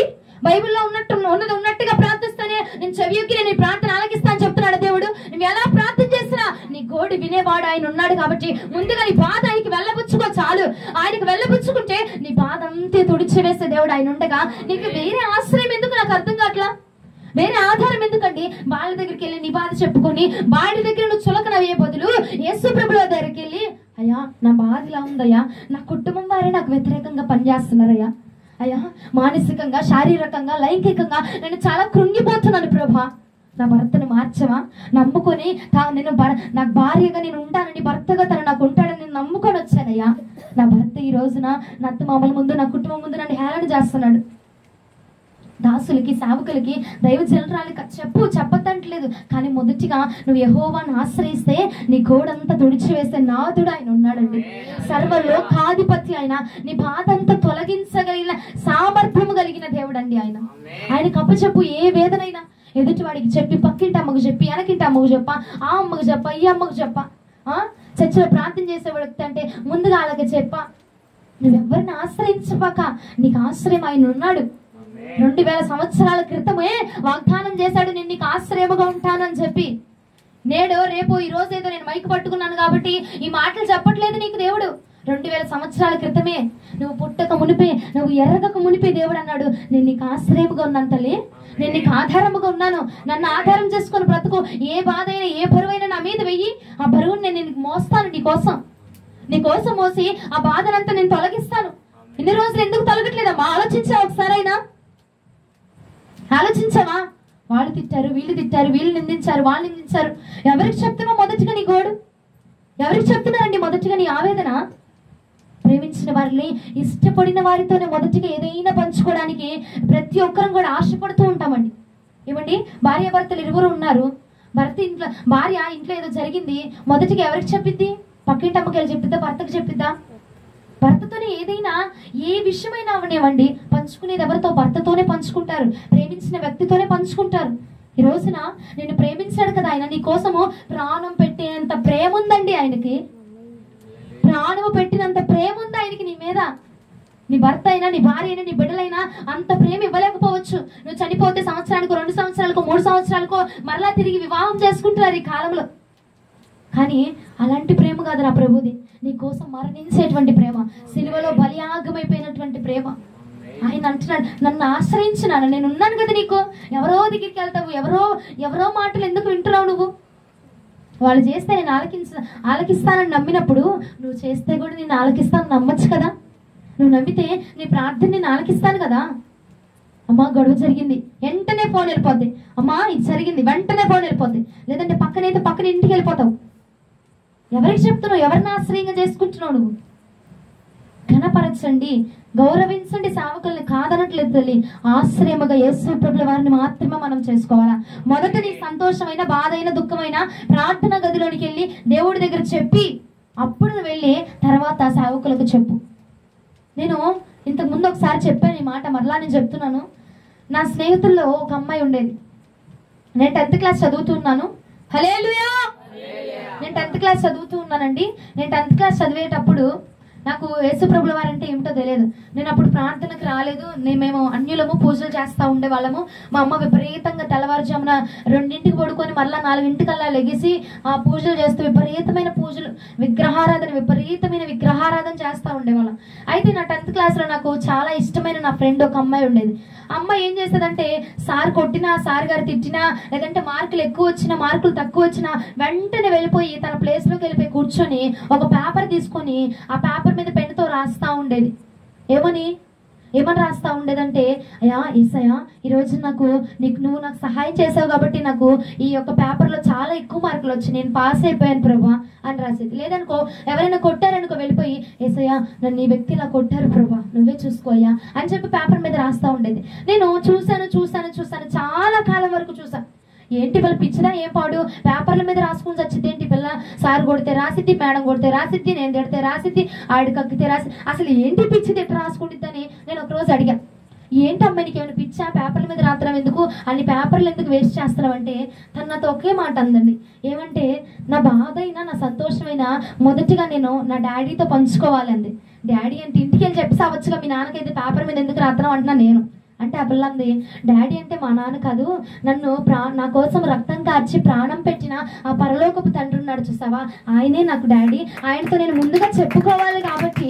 బైబిల్లో ఉన్నట్టుగా ప్రార్థిస్తానే నేను చెవి యొగ్గి నేను ప్రార్థన ఆలకిస్తా అని చెప్తున్నాడు దేవుడు. నువ్వు ఎలా ప్రార్థన చేసినా నీ గోడు వినేవాడు ఆయన ఉన్నాడు కాబట్టి ముందుగా నీ బాధ ఆయనకి వెళ్ళబుచ్చుకో చాలు. ఆయనకు వెళ్ళబుచ్చుకుంటే నీ బాధ అంతే తుడిచివేసే దేవుడు ఆయన ఉండగా నీకు వేరే ఆశ్రయం ఎందుకు నాకు అర్థం కావట్లా? వేరే ఆధారం ఎందుకండి? వాళ్ళ దగ్గరికి వెళ్ళి నీ బాధ చెప్పుకొని వాళ్ళ దగ్గర నువ్వు చులకనయ్యే బదులు యేసు ప్రభుల దగ్గరికి వెళ్ళి, అయ్యా నా బాధ ఇలా ఉందయ్యా, నా కుటుంబం వారే నాకు వ్యతిరేకంగా పనిచేస్తున్నారయ్యా, అయ్యా మానసికంగా, శారీరకంగా, లైంగికంగా నేను చాలా కృంగిపోతున్నాను ప్రభా, నా భర్తను మార్చవా? నమ్ముకొని నేను నాకు భార్యగా నేను ఉంటానని, భర్తగా తను నాకు ఉంటాడని నేను నమ్ముకొని వచ్చానయ్యా. నా భర్త ఈ రోజున నా అత్తమామల ముందు, నా కుటుంబం ముందు నన్ను హేళన చేస్తున్నాడు. దాసులకి, సేవకులకి, దైవ జనరాలకి చెప్పొద్దంటలేదు, కానీ మొదటిగా నువ్వు యెహోవాను ఆశ్రయిస్తే నీ గోడంతా తుడిచివేసే నాథుడు ఆయన ఉన్నాడండి. సర్వలోకాధిపతి ఆయన. నీ బాధ అంతా తొలగించగలిగిన సామర్థ్యము కలిగిన దేవుడు అండి ఆయన. ఆయనకు అప్పచెప్పు. ఏ వేదనైనా ఎదుటివాడికి చెప్పి, పక్కింటి అమ్మకు చెప్పి, వెనకింటి అమ్మకు చెప్ప, ఆ అమ్మకు చెప్ప, ఈ అమ్మకు చెప్ప, చర్చలో ప్రార్థన చేసే వ్యక్తి అంటే ముందుగా అలాగే చెప్ప. నువ్వెవరిని ఆశ్రయించపాక, నీకు ఆశ్రయం ఆయన ఉన్నాడు. 2000 సంవత్సరాల క్రితమే వాగ్దానం చేశాడు, నేను నీకు ఆశ్రయముగా ఉంటానని చెప్పి. నేడు రేపు ఈ రోజు ఏదో నేను మైకు పట్టుకున్నాను కాబట్టి ఈ మాటలు చెప్పట్లేదు నీకు దేవుడు. 2000 సంవత్సరాల క్రితమే, నువ్వు పుట్టక మునిపే, నువ్వు ఎరగక మునిపే దేవుడు అన్నాడు, నేను నీకు ఆశ్రయముగా ఉన్నాను తల్లి, నేను నీకు ఆధారముగా ఉన్నాను, నన్ను ఆధారం చేసుకొని బ్రతుకు. ఏ బాధ అయినా, ఏ బరువైనా నా మీద వెయ్యి, ఆ బరువును నేను నీకు మోస్తాను. నీ కోసం మోసి ఆ బాధనంతా నేను తొలగిస్తాను. ఇన్ని రోజులు ఎందుకు తొలగట్లేదమ్మా? ఆలోచించా ఒకసారైనా? ఆలోచించావా? వాళ్ళు తిట్టారు, వీళ్ళు తిట్టారు, వీళ్ళు నిందించారు, వాళ్ళు నిందించారు. ఎవరికి చెప్తున్నావు మొదటిగా నీ గోడు? ఎవరికి చెప్తున్నారండి మొదటిగా నీ ఆవేదన? ప్రేమించిన వారిని, ఇష్టపడిన వారితోనే మొదటిగా ఏదైనా పంచుకోవడానికి ప్రతి ఒక్కరం కూడా ఆశపడుతూ ఉంటామండి. ఏమండి, భార్యాభర్తలు ఇరువురు ఉన్నారు. భార్య ఇంట్లో ఏదో జరిగింది, మొదటిగా ఎవరికి చెప్పిద్ది? పక్కింటి అమ్మకి వెళ్ళి చెప్పిద్దా? భర్తకు చెప్పిద్దా? భర్తతోనే ఏదైనా, ఏ విషయమైనా అవనివ్వండి, పంచుకునేది ఎవరితో? భర్తతోనే పంచుకుంటారు, ప్రేమించిన వ్యక్తితోనే పంచుకుంటారు. ఈ రోజున నేను ప్రేమించాడు కదా ఆయన, నీ కోసము ప్రాణం పెట్టేంత ప్రేమ ఉందండి ఆయనకి. ప్రాణము పెట్టినంత ప్రేమ ఉంది ఆయనకి నీ మీద. నీ భర్త అయినా, నీ భార్య అయినా, నీ బిడ్డలైనా అంత ప్రేమ ఇవ్వలేకపోవచ్చు. నువ్వు చనిపోతే సంవత్సరానికో, 2 సంవత్సరాలకో, 3 సంవత్సరాలకో మరలా తిరిగి వివాహం చేసుకుంటున్నారు ఈ కాలంలో. కానీ అలాంటి ప్రేమ కాదు నా ప్రభుది. నీ కోసం మరణించేటువంటి ప్రేమ, సిలువలో బలియాగమైపోయినటువంటి ప్రేమ. ఆయన అంటున్నాడు, నన్ను ఆశ్రయించినాను, నేను ఉన్నాను కదా నీకు. ఎవరో దగ్గరికి వెళ్తావు, ఎవరో మాటలు ఎందుకు వింటున్నావు నువ్వు? వాళ్ళు చేస్తే నేను ఆలకిస్తానని నమ్మినప్పుడు నువ్వు చేస్తే కూడా నేను ఆలకిస్తాను నమ్మచ్చు కదా. నువ్వు నమ్మితే నీ ప్రార్థన నేను ఆలకిస్తాను కదా. అమ్మా గొడవ జరిగింది, వెంటనే ఫోన్ వెళ్ళిపోద్ది. అమ్మా ఇది జరిగింది, వెంటనే ఫోన్ వెళ్ళిపోద్ది. లేదంటే పక్కనైతే పక్కన ఇంటికి వెళ్ళిపోతావు. ఎవరికి చెప్తున్నావు? ఎవరిని ఆశ్రయంగా చేసుకుంటున్నావు నువ్వు? ఘనపరచండి, గౌరవించండి సేవకుల్ని, కాదనట్లేదు తల్లి. ఆశ్రయముగా యేసు ప్రభుల వారిని మాత్రమే మనం చేసుకోవాలా. మొదట నీ సంతోషమైన, బాధ అయిన, దుఃఖమైన ప్రార్థన గదిలోనికి వెళ్ళి దేవుడి దగ్గర చెప్పి అప్పుడు వెళ్ళి తర్వాత సేవకులకు చెప్పు. నేను ఇంతకు ముందు ఒకసారి చెప్పాను ఈ మాట, మరలా నేను చెప్తున్నాను. నా స్నేహితుల్లో ఒక అమ్మాయి ఉండేది. నేను 10th క్లాస్ చదువుతున్నాను. హల్లెలూయా. నేను 10th క్లాస్ చదువుతూ ఉన్నానండి. నేను 10th క్లాస్ చదివేటప్పుడు నాకు యేసు ప్రభుల వారంటే ఏమిటో తెలియదు. నేను అప్పుడు ప్రార్థనకు రాలేదు. మేము అన్యులము పూజలు చేస్తూ ఉండేవాళ్ళము. మా అమ్మ విపరీతంగా తెల్లవారుజామున 2ంటికి పడుకొని మళ్ళీ 4ంటికల్లా లెగిసి ఆ పూజలు చేస్తూ విపరీతమైన పూజలు, విపరీతమైన విగ్రహారాధన చేస్తూ ఉండేవాళ్ళం. అయితే నా 10th క్లాస్లో నాకు చాలా ఇష్టమైన నా ఫ్రెండ్ ఒక అమ్మాయి ఉండేది. అమ్మాయి ఏం చేసేదంటే, సార్ కొట్టినా, సార్ గారు తిట్టినా, లేదంటే మార్కులు ఎక్కువ వచ్చినా, మార్కులు తక్కువ వచ్చినా వెంటనే వెళ్ళిపోయి తన ప్లేస్లోకి వెళ్ళిపోయి కూర్చొని ఒక పేపర్ తీసుకొని ఆ పేపర్ మీద పెన్నుతో రాస్తా ఉండేది. ఏమని రాస్తా ఉండేదంటే, అయ్యా ఏసయ్యా ఈరోజు నువ్వు నాకు సహాయం చేసావు కాబట్టి నాకు ఈ యొక్క పేపర్లో చాలా ఎక్కువ మార్కులు వచ్చి నేను పాస్ అయిపోయాను ప్రభా అని రాసేది. లేదనుకో, ఎవరైనా కొట్టారనుకో వెళ్ళిపోయి, ఏసయ్యా నన్ను ఈ వ్యక్తి ఇలా కొట్టారు ప్రభా, నువ్వే చూసుకోయ్యా అని చెప్పి పేపర్ మీద రాస్తా ఉండేది. నేను చూశాను చాలా కాలం వరకు చూసాను. ఏంటి పిల్ల పిచ్చిదా ఏం పాడు, పేపర్ల మీద రాసుకుని చచ్చిద్ది ఏంటి పిల్ల? సార్ కొడితే రాసిద్ది, మేడం కొడితే రాసిద్ది, నేను తిడితే రాసిద్ది, ఆడి కక్కితే అసలు ఏంటి పిచ్చిది ఎట్లా రాసుకుంటుందని నేను ఒకరోజు అడిగా. ఏంటమ్మా నీకు ఏమైనా పిచ్చా, పేపర్ల మీద రాత్రం ఎందుకు, అన్ని పేపర్లు ఎందుకు వేస్ట్ చేస్తున్నావు అంటే తను నాతో ఒకే మాట అందండి. ఏమంటే, నా బాధ అయినా, నా సంతోషమైనా మొదటిగా నేను నా డాడీతో పంచుకోవాలండి. డాడీ అంటే ఇంటికి వెళ్ళి చెప్పి సావచ్చుగా, మీ నాన్నకైతే పేపర్ మీద ఎందుకు రాత్రం అంటున్నా నేను అంటే అంటే ఆ పిల్ల అంది, డాడీ అంటే మా నాన్న కాదు, నన్ను నా కోసం రక్తం కార్చి ప్రాణం పెట్టిన ఆ పరలోకపు తండ్రి ఉన్నాడు చూసావా, ఆయనే నాకు డాడీ, ఆయనతో నేను ముందుగా చెప్పుకోవాలి కాబట్టి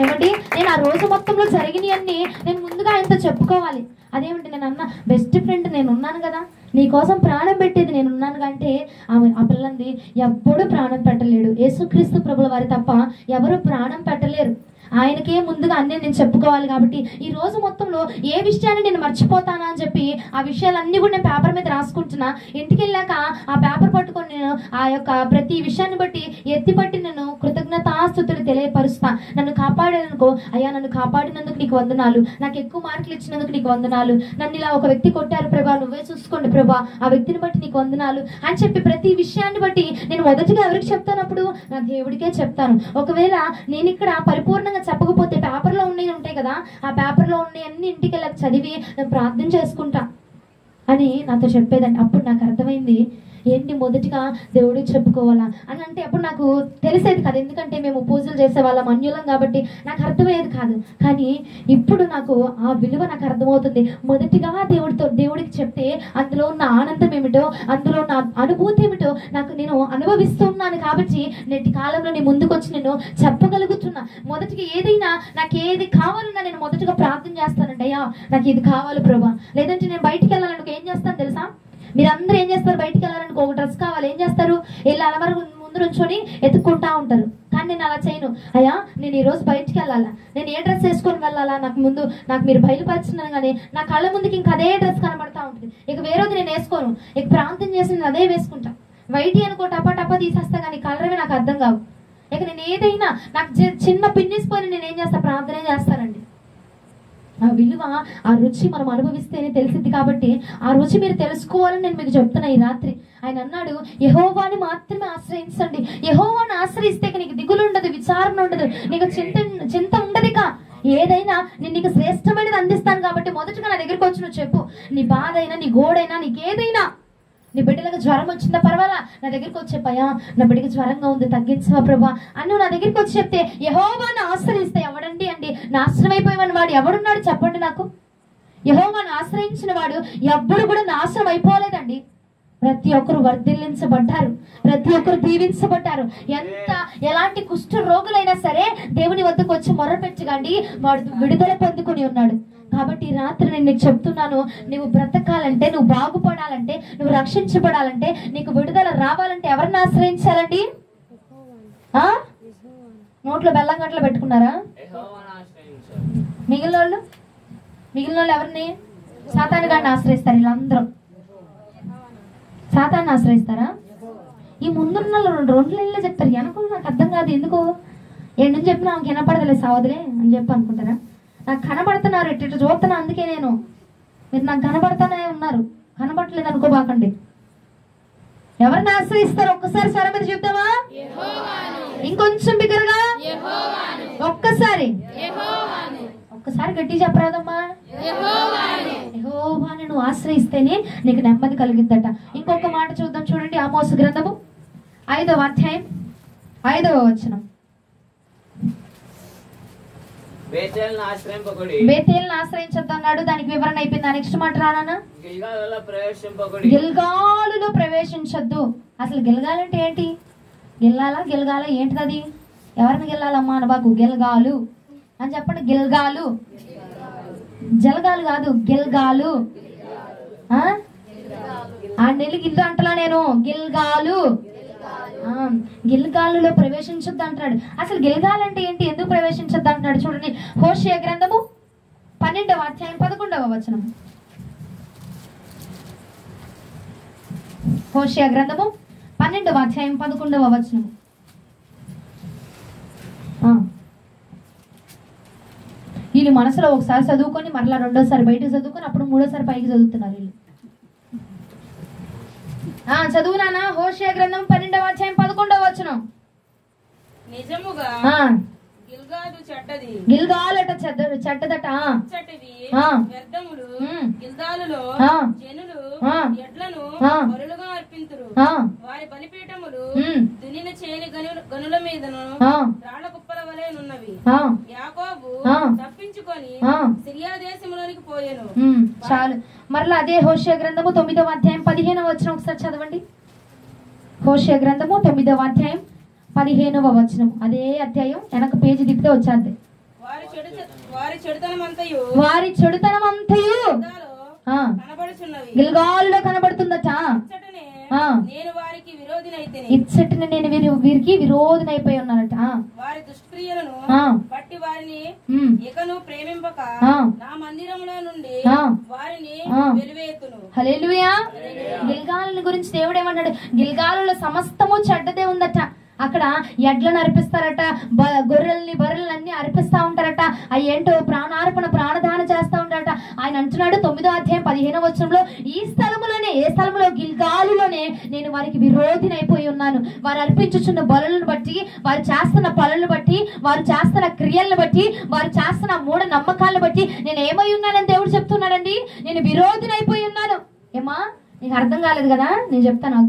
ఏమండి నేను ఆ రోజు మొత్తంలో జరిగినవన్నీ నేను ముందుగా ఆయనతో చెప్పుకోవాలి. అదేమిటి నేను అన్న బెస్ట్ ఫ్రెండ్ నేను ఉన్నాను కదా, నీ కోసం ప్రాణం పెట్టేది నేను ఉన్నాను అంటే ఆ పిల్లంది ఎవ్వడూ ప్రాణం పెట్టలేడు, యేసుక్రీస్తు ప్రభుల వారి తప్ప ఎవరు ప్రాణం పెట్టలేరు. ఆయనకే ముందుగా అన్నీ నేను చెప్పుకోవాలి కాబట్టి ఈ రోజు మొత్తంలో ఏ విషయాన్ని నేను మర్చిపోతానా అని చెప్పి ఆ విషయాలన్నీ కూడా నేను పేపర్ మీద రాసుకుంటున్నా. ఇంటికి వెళ్ళాక ఆ పేపర్ పట్టుకొని నేను ఆ యొక్క ప్రతి విషయాన్ని బట్టి ఎత్తిపట్టి నేను కృతజ్ఞతాస్తుతులు తెలియపరుస్తా. నన్ను కాపాడాననుకో, అయ్యా నన్ను కాపాడినందుకు నీకు వందనాలు, నాకు ఎక్కువ మార్కులు ఇచ్చినందుకు నీకు వందనాలు, నన్ను ఇలా ఒక వ్యక్తి కొట్టారు ప్రభా, నువ్వే చూసుకోండి ప్రభా, ఆ వ్యక్తిని బట్టి నీకు వందనాలు అని చెప్పి ప్రతి విషయాన్ని బట్టి నేను మొదటిగా ఎవరికి చెప్తానప్పుడు నా దేవుడికే చెప్తాను. ఒకవేళ నేను ఇక్కడ పరిపూర్ణంగా చెప్పకపోతే పేపర్లో ఉన్నాయి ఉంటాయి కదా, ఆ పేపర్లో ఉన్నాయి అన్ని ఇంటికి వెళ్ళి చదివి నేను ప్రార్థన చేసుకుంటా అని నాతో చెప్పేదండి. అప్పుడు నాకు అర్థమైంది ఏంటి మొదటిగా దేవుడికి చెప్పుకోవాలా అని. అంటే అప్పుడు నాకు తెలిసేది కాదు, ఎందుకంటే మేము పూజలు చేసేవాళ్ళం అన్యులం కాబట్టి నాకు అర్థమయ్యేది కాదు. కానీ ఇప్పుడు నాకు ఆ విలువ నాకు అర్థమవుతుంది. మొదటిగా దేవుడికి చెప్తే అందులో ఉన్న ఆనందం ఏమిటో, అందులో ఉన్న అనుభూతి ఏమిటో నేను అనుభవిస్తున్నాను కాబట్టి నేటి కాలంలో నేను ముందుకు వచ్చి నేను చెప్పగలుగుతున్నా. మొదటిగా ఏదైనా నాకు ఏది కావాలన్నా నేను మొదటిగా ప్రార్థన చేస్తానండి, అయ్యా నాకు ఇది కావాలి ప్రభా. లేదంటే నేను బయటికి వెళ్ళాలనుకో ఏం చేస్తాను తెలుసా, మీరందరూ ఏం చేస్తారు, బయటికి వెళ్ళాలనుకో ఒక డ్రెస్ కావాలి, ఏం చేస్తారు, వెళ్ళి అలమర ముందు నుంచొని ఎత్తుక్కుంటా ఉంటారు. కానీ నేను అలా చేయను, అయ్యా నేను ఈ రోజు బయటికి వెళ్ళాలా, నేను ఏ డ్రెస్ వేసుకొని వెళ్ళాలా, నాకు మీరు బయలుపరిచినాను కానీ నా కళ్ళ ముందుకి ఇంకా అదే డ్రెస్ కనబడతా ఉంటుంది, ఇక వేరేది నేను వేసుకోను, ఇక ప్రాంతం చేసి నేను అదే వేసుకుంటా. వైటి అనుకో టపా తీసేస్తా కానీ కలర్వే నాకు అర్థం కావు. ఇక నేను ఏదైనా నాకు చిన్న పిన్నిసిపోయి నేను ఏం చేస్తా, ప్రార్థనే చేస్తానండి. ఆ విలువ ఆ రుచి మనం అనుభవిస్తేనే తెలిసింది కాబట్టి ఆ రుచి మీరు తెలుసుకోవాలని నేను మీకు చెప్తున్నా ఈ రాత్రి. ఆయన అన్నాడు యెహోవాని మాత్రమే ఆశ్రయించండి, యెహోవాని ఆశ్రయిస్తే నీకు దిగులు ఉండదు, విచారణ ఉండదు, నీకు చింత ఉండదు. ఇక ఏదైనా నేను నీకు శ్రేష్టమైనది అందిస్తాను కాబట్టి మొదటగా నా దగ్గరికి వచ్చి నువ్వు చెప్పు, నీ బాధ అయినా నీ గోడైనా నీకేదైనా, నీ బిడ్డలకు జ్వరం వచ్చిందా పర్వాలా నా దగ్గరికి వచ్చి చెప్పాయా, నా బిడ్డకి జ్వరంగా ఉంది తగ్గించవా ప్రభా అని నువ్వు నా దగ్గరికి వచ్చి చెప్తే యెహోవాను ఆశ్రయిస్తే ఎవడండి అండి నాశనం అయిపోయేవాడు వాడు ఎవడున్నాడు చెప్పండి నాకు. యెహోవాను ఆశ్రయించిన వాడు ఎవ్వడు కూడా నాశనం అయిపోలేదండి. ప్రతి ఒక్కరు వర్ధిల్లించబడ్డారు, ప్రతి ఒక్కరు దీవించబడ్డారు. ఎలాంటి కుష్ఠ రోగులైనా సరే దేవుని వద్దకు వచ్చి మొరపెట్టకండి, వాడు విడుదల పొందుకొని ఉన్నాడు. కాబట్టి ఈ రాత్రి నేను నీకు చెప్తున్నాను, నువ్వు బ్రతకాలంటే, నువ్వు బాగుపడాలంటే, నువ్వు రక్షించబడాలంటే, నీకు విడుదల రావాలంటే ఎవరిని ఆశ్రయించాలండి? నోట్లో బెల్లం గంటలు పెట్టుకున్నారా? మిగిలిన వాళ్ళు ఎవరిని? సాతాను గారిని ఆశ్రయిస్తారు. వీళ్ళందరూ సాతాన్ని ఆశ్రయిస్తారా? ఈ ముందున్న రెండు లైన్లో చెప్తారు, వెనక నాకు అర్థం కాదు ఎందుకో, ఏంటని చెప్పినా ఆమెకి వినపడదలే సావదులే అని చెప్పి అనుకుంటారా? నాకు కనబడుతున్నారు, ఇటు చూస్తున్నా, అందుకే మీరు నాకు కనబడతానే ఉన్నారు, కనబడట్లేదు అనుకోబాకండి. ఎవరిని ఆశ్రయిస్తారు? ఒక్కసారి స్వరం మీద చెప్తామా? ఇంకొంచెం బిగ్గరగా ఒక్కసారి గట్టి చెప్పరాదమ్మా. యెహోవాను నువ్వు ఆశ్రయిస్తేనే నీకు నెమ్మది కలిగిద్దట. ఇంకొక మాట చూద్దాం, చూడండి ఆమోసు గ్రంథము 5వ అధ్యాయం 5వ వచనం. బేతేలును ఆశ్రయించొద్దు అన్నాడు, దానికి వివరణ అయిపోయింది. నెక్స్ట్ మాట రానా, గిల్గాలులో ప్రవేశించొద్దు. అసలు గిల్గాలంటే ఏంటి? గిల్గాల ఏంటిది? అది ఎవరిని గిల్లాలమ్మా అనబాకు, గిల్గాలు అని చెప్పండి. గిల్గాలు, జలగాలు కాదు, గిల్గాలు. ఆ నెల్లి గిల్లు అంటలా నేను, గిల్గాలు. గిల్గాలులో ప్రవేశించొద్దు అంటున్నాడు. అసలు గిల్గాలు అంటే ఏంటి, ఎందుకు ప్రవేశించొద్దు అంటున్నాడు? చూడండి హోషేయ గ్రంథము 12వ అధ్యాయం 11వ వచనం. హోషేయ గ్రంథము 12వ అధ్యాయం 11వ వచనం. వీళ్ళు మనసులో ఒకసారి చదువుకొని మరలా రెండోసారి బయటకు చదువుకొని అప్పుడు మూడోసారి పైకి చదువుతున్నారు వీళ్ళు. చదువు నాన్న. హోషేయ గ్రంథం 12వ అధ్యాయం 11వ వచనం. నిజముగా గిల్గాలు చెడ్డది, గిల్గాలట చెడ్డదట, వ్యర్థములు గిల్గాలులో జనులు ఎడ్లను బలులుగా అర్పింతురు, వారి బలిపీఠములు దున్నిన చేని గనుల మీదను రాళ్ల కుప్పల వలెనున్నవి. ఆ, యాకోబు ఆ, తప్పించుకొని ఆ. సిరియా దేశంలోనికి పోయెను. చాలు. మరలా అదే హోషేయ గ్రంథము 9వ అధ్యాయం 15వ వచనం ఒకసారి చదవండి. హోషేయ గ్రంథము 9వ అధ్యాయం 15వ వచనం. అదే అధ్యాయం వెనక పేజీ తిప్పితే వచ్చేది. వారి చెడుతనమంతయు వారి చెడుతనమంతయు కనబడుచున్నవి. గిల్గాలులో కనబడుతుందట. నేను వారికి విరోధినైతిని. ఇచ్చటిని నేను వీరికి విరోధినైపోయి ఉన్నానట. వారి దుష్క్రియలను బట్టి వారిని ఇకను ప్రేమింపక నా మందిరంలో నుండి వారిని వెలివేతును. హల్లెలూయా. గిల్గాలుల గురించి దేవుడు ఏమన్నాడు? గిల్గాలులో సమస్తము చెడ్డదే ఉందట. అక్కడ ఎడ్లను అర్పిస్తారట, గొర్రెల్ని బర్రెలన్నీ అర్పిస్తా ఉంటారట. అవి ఏంటో ప్రాణార్పణ ప్రాణదానం చేస్తా ఉంటారట. ఆయన అంటున్నాడు 9వ అధ్యాయం 15వ వచనంలో, ఈ స్థలములోనే, ఏ స్థలంలో? గిల్గాలులోనే నేను వారికి విరోధినైపోయి ఉన్నాను. వారు అర్పించుచున్న బలులను బట్టి, వారు చేస్తున్న పనులను బట్టి, వారు చేస్తున్న క్రియలను బట్టి, వారు చేస్తున్న మూఢ నమ్మకాలను బట్టి నేను ఏమై ఉన్నానని దేవుడు చెప్తున్నాడండి. నేను విరోధినైపోయి ఉన్నాను. ఏమా నీకు అర్థం కాలేదు కదా? నేను చెప్తాను.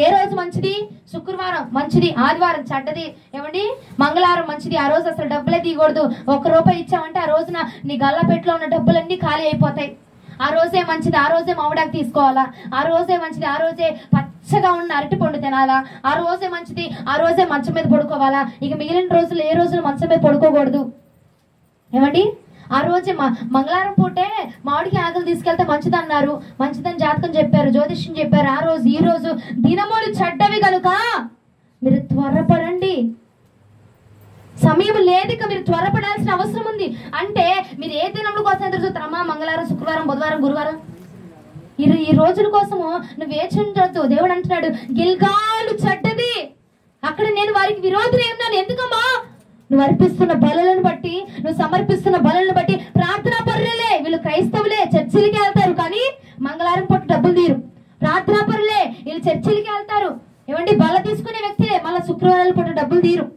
ఏ రోజు మంచిది? శుక్రవారం మంచిది, ఆదివారం చెడ్డది. ఏమండి? మంగళవారం మంచిది. ఆ రోజు అసలు డబ్బులే తీయకూడదు. ₹1 ఇచ్చామంటే ఆ రోజున నీ గల్లాపెట్టులో ఉన్న డబ్బులన్నీ ఖాళీ అయిపోతాయి. ఆ రోజే మంచిది, ఆ రోజే మామిడాకు తీసుకోవాలా. ఆ రోజే మంచిది, ఆ రోజే పచ్చగా ఉన్న అరటి పండు తినాలా. ఆ రోజే మంచిది, ఆ రోజే మంచం మీద పడుకోవాలా. ఇక మిగిలిన రోజులు ఏ రోజులు మంచం మీద పడుకోకూడదు. ఏమండి? ఆ రోజే మంగళవారం పూటే మామిడికి ఆకులు తీసుకెళ్తే మంచిది అన్నారు. మంచిదని జాతకం చెప్పారు, జ్యోతిష్యం చెప్పారు. ఆ రోజు ఈ రోజు దినములు చెడ్డవి కనుక మీరు త్వరపడండి. సమయం లేదిక, మీరు త్వరపడాల్సిన అవసరం ఉంది. అంటే మీరు ఏ దినముల కోసం ఎదురు చూస్తారమ్మా? మంగళవారం, శుక్రవారం, బుధవారం, గురువారం, ఈ రోజుల కోసము నువ్వు వేచి ఉండొద్దు. దేవుడు అంటున్నాడు గిల్గాలు చెడ్డది, అక్కడ నేను వారికి విరోధిని ఉన్నాను. ఎందుకమ్మా? నువ్వు అర్పిస్తున్న బలులను బట్టి, నువ్వు సమర్పిస్తున్న బలులను బట్టి. ప్రార్థనా పరులే వీళ్ళు, క్రైస్తవులే, చర్చిలకి వెళ్తారు కానీ మంగళవారం పూట డబ్బులు తీరు. ప్రార్థనా పరులే వీళ్ళు, చర్చిలకి వెళ్తారు. ఏమండి? బల తీసుకునే వ్యక్తులే మళ్ళీ శుక్రవారాల పూట డబ్బులు తీరు,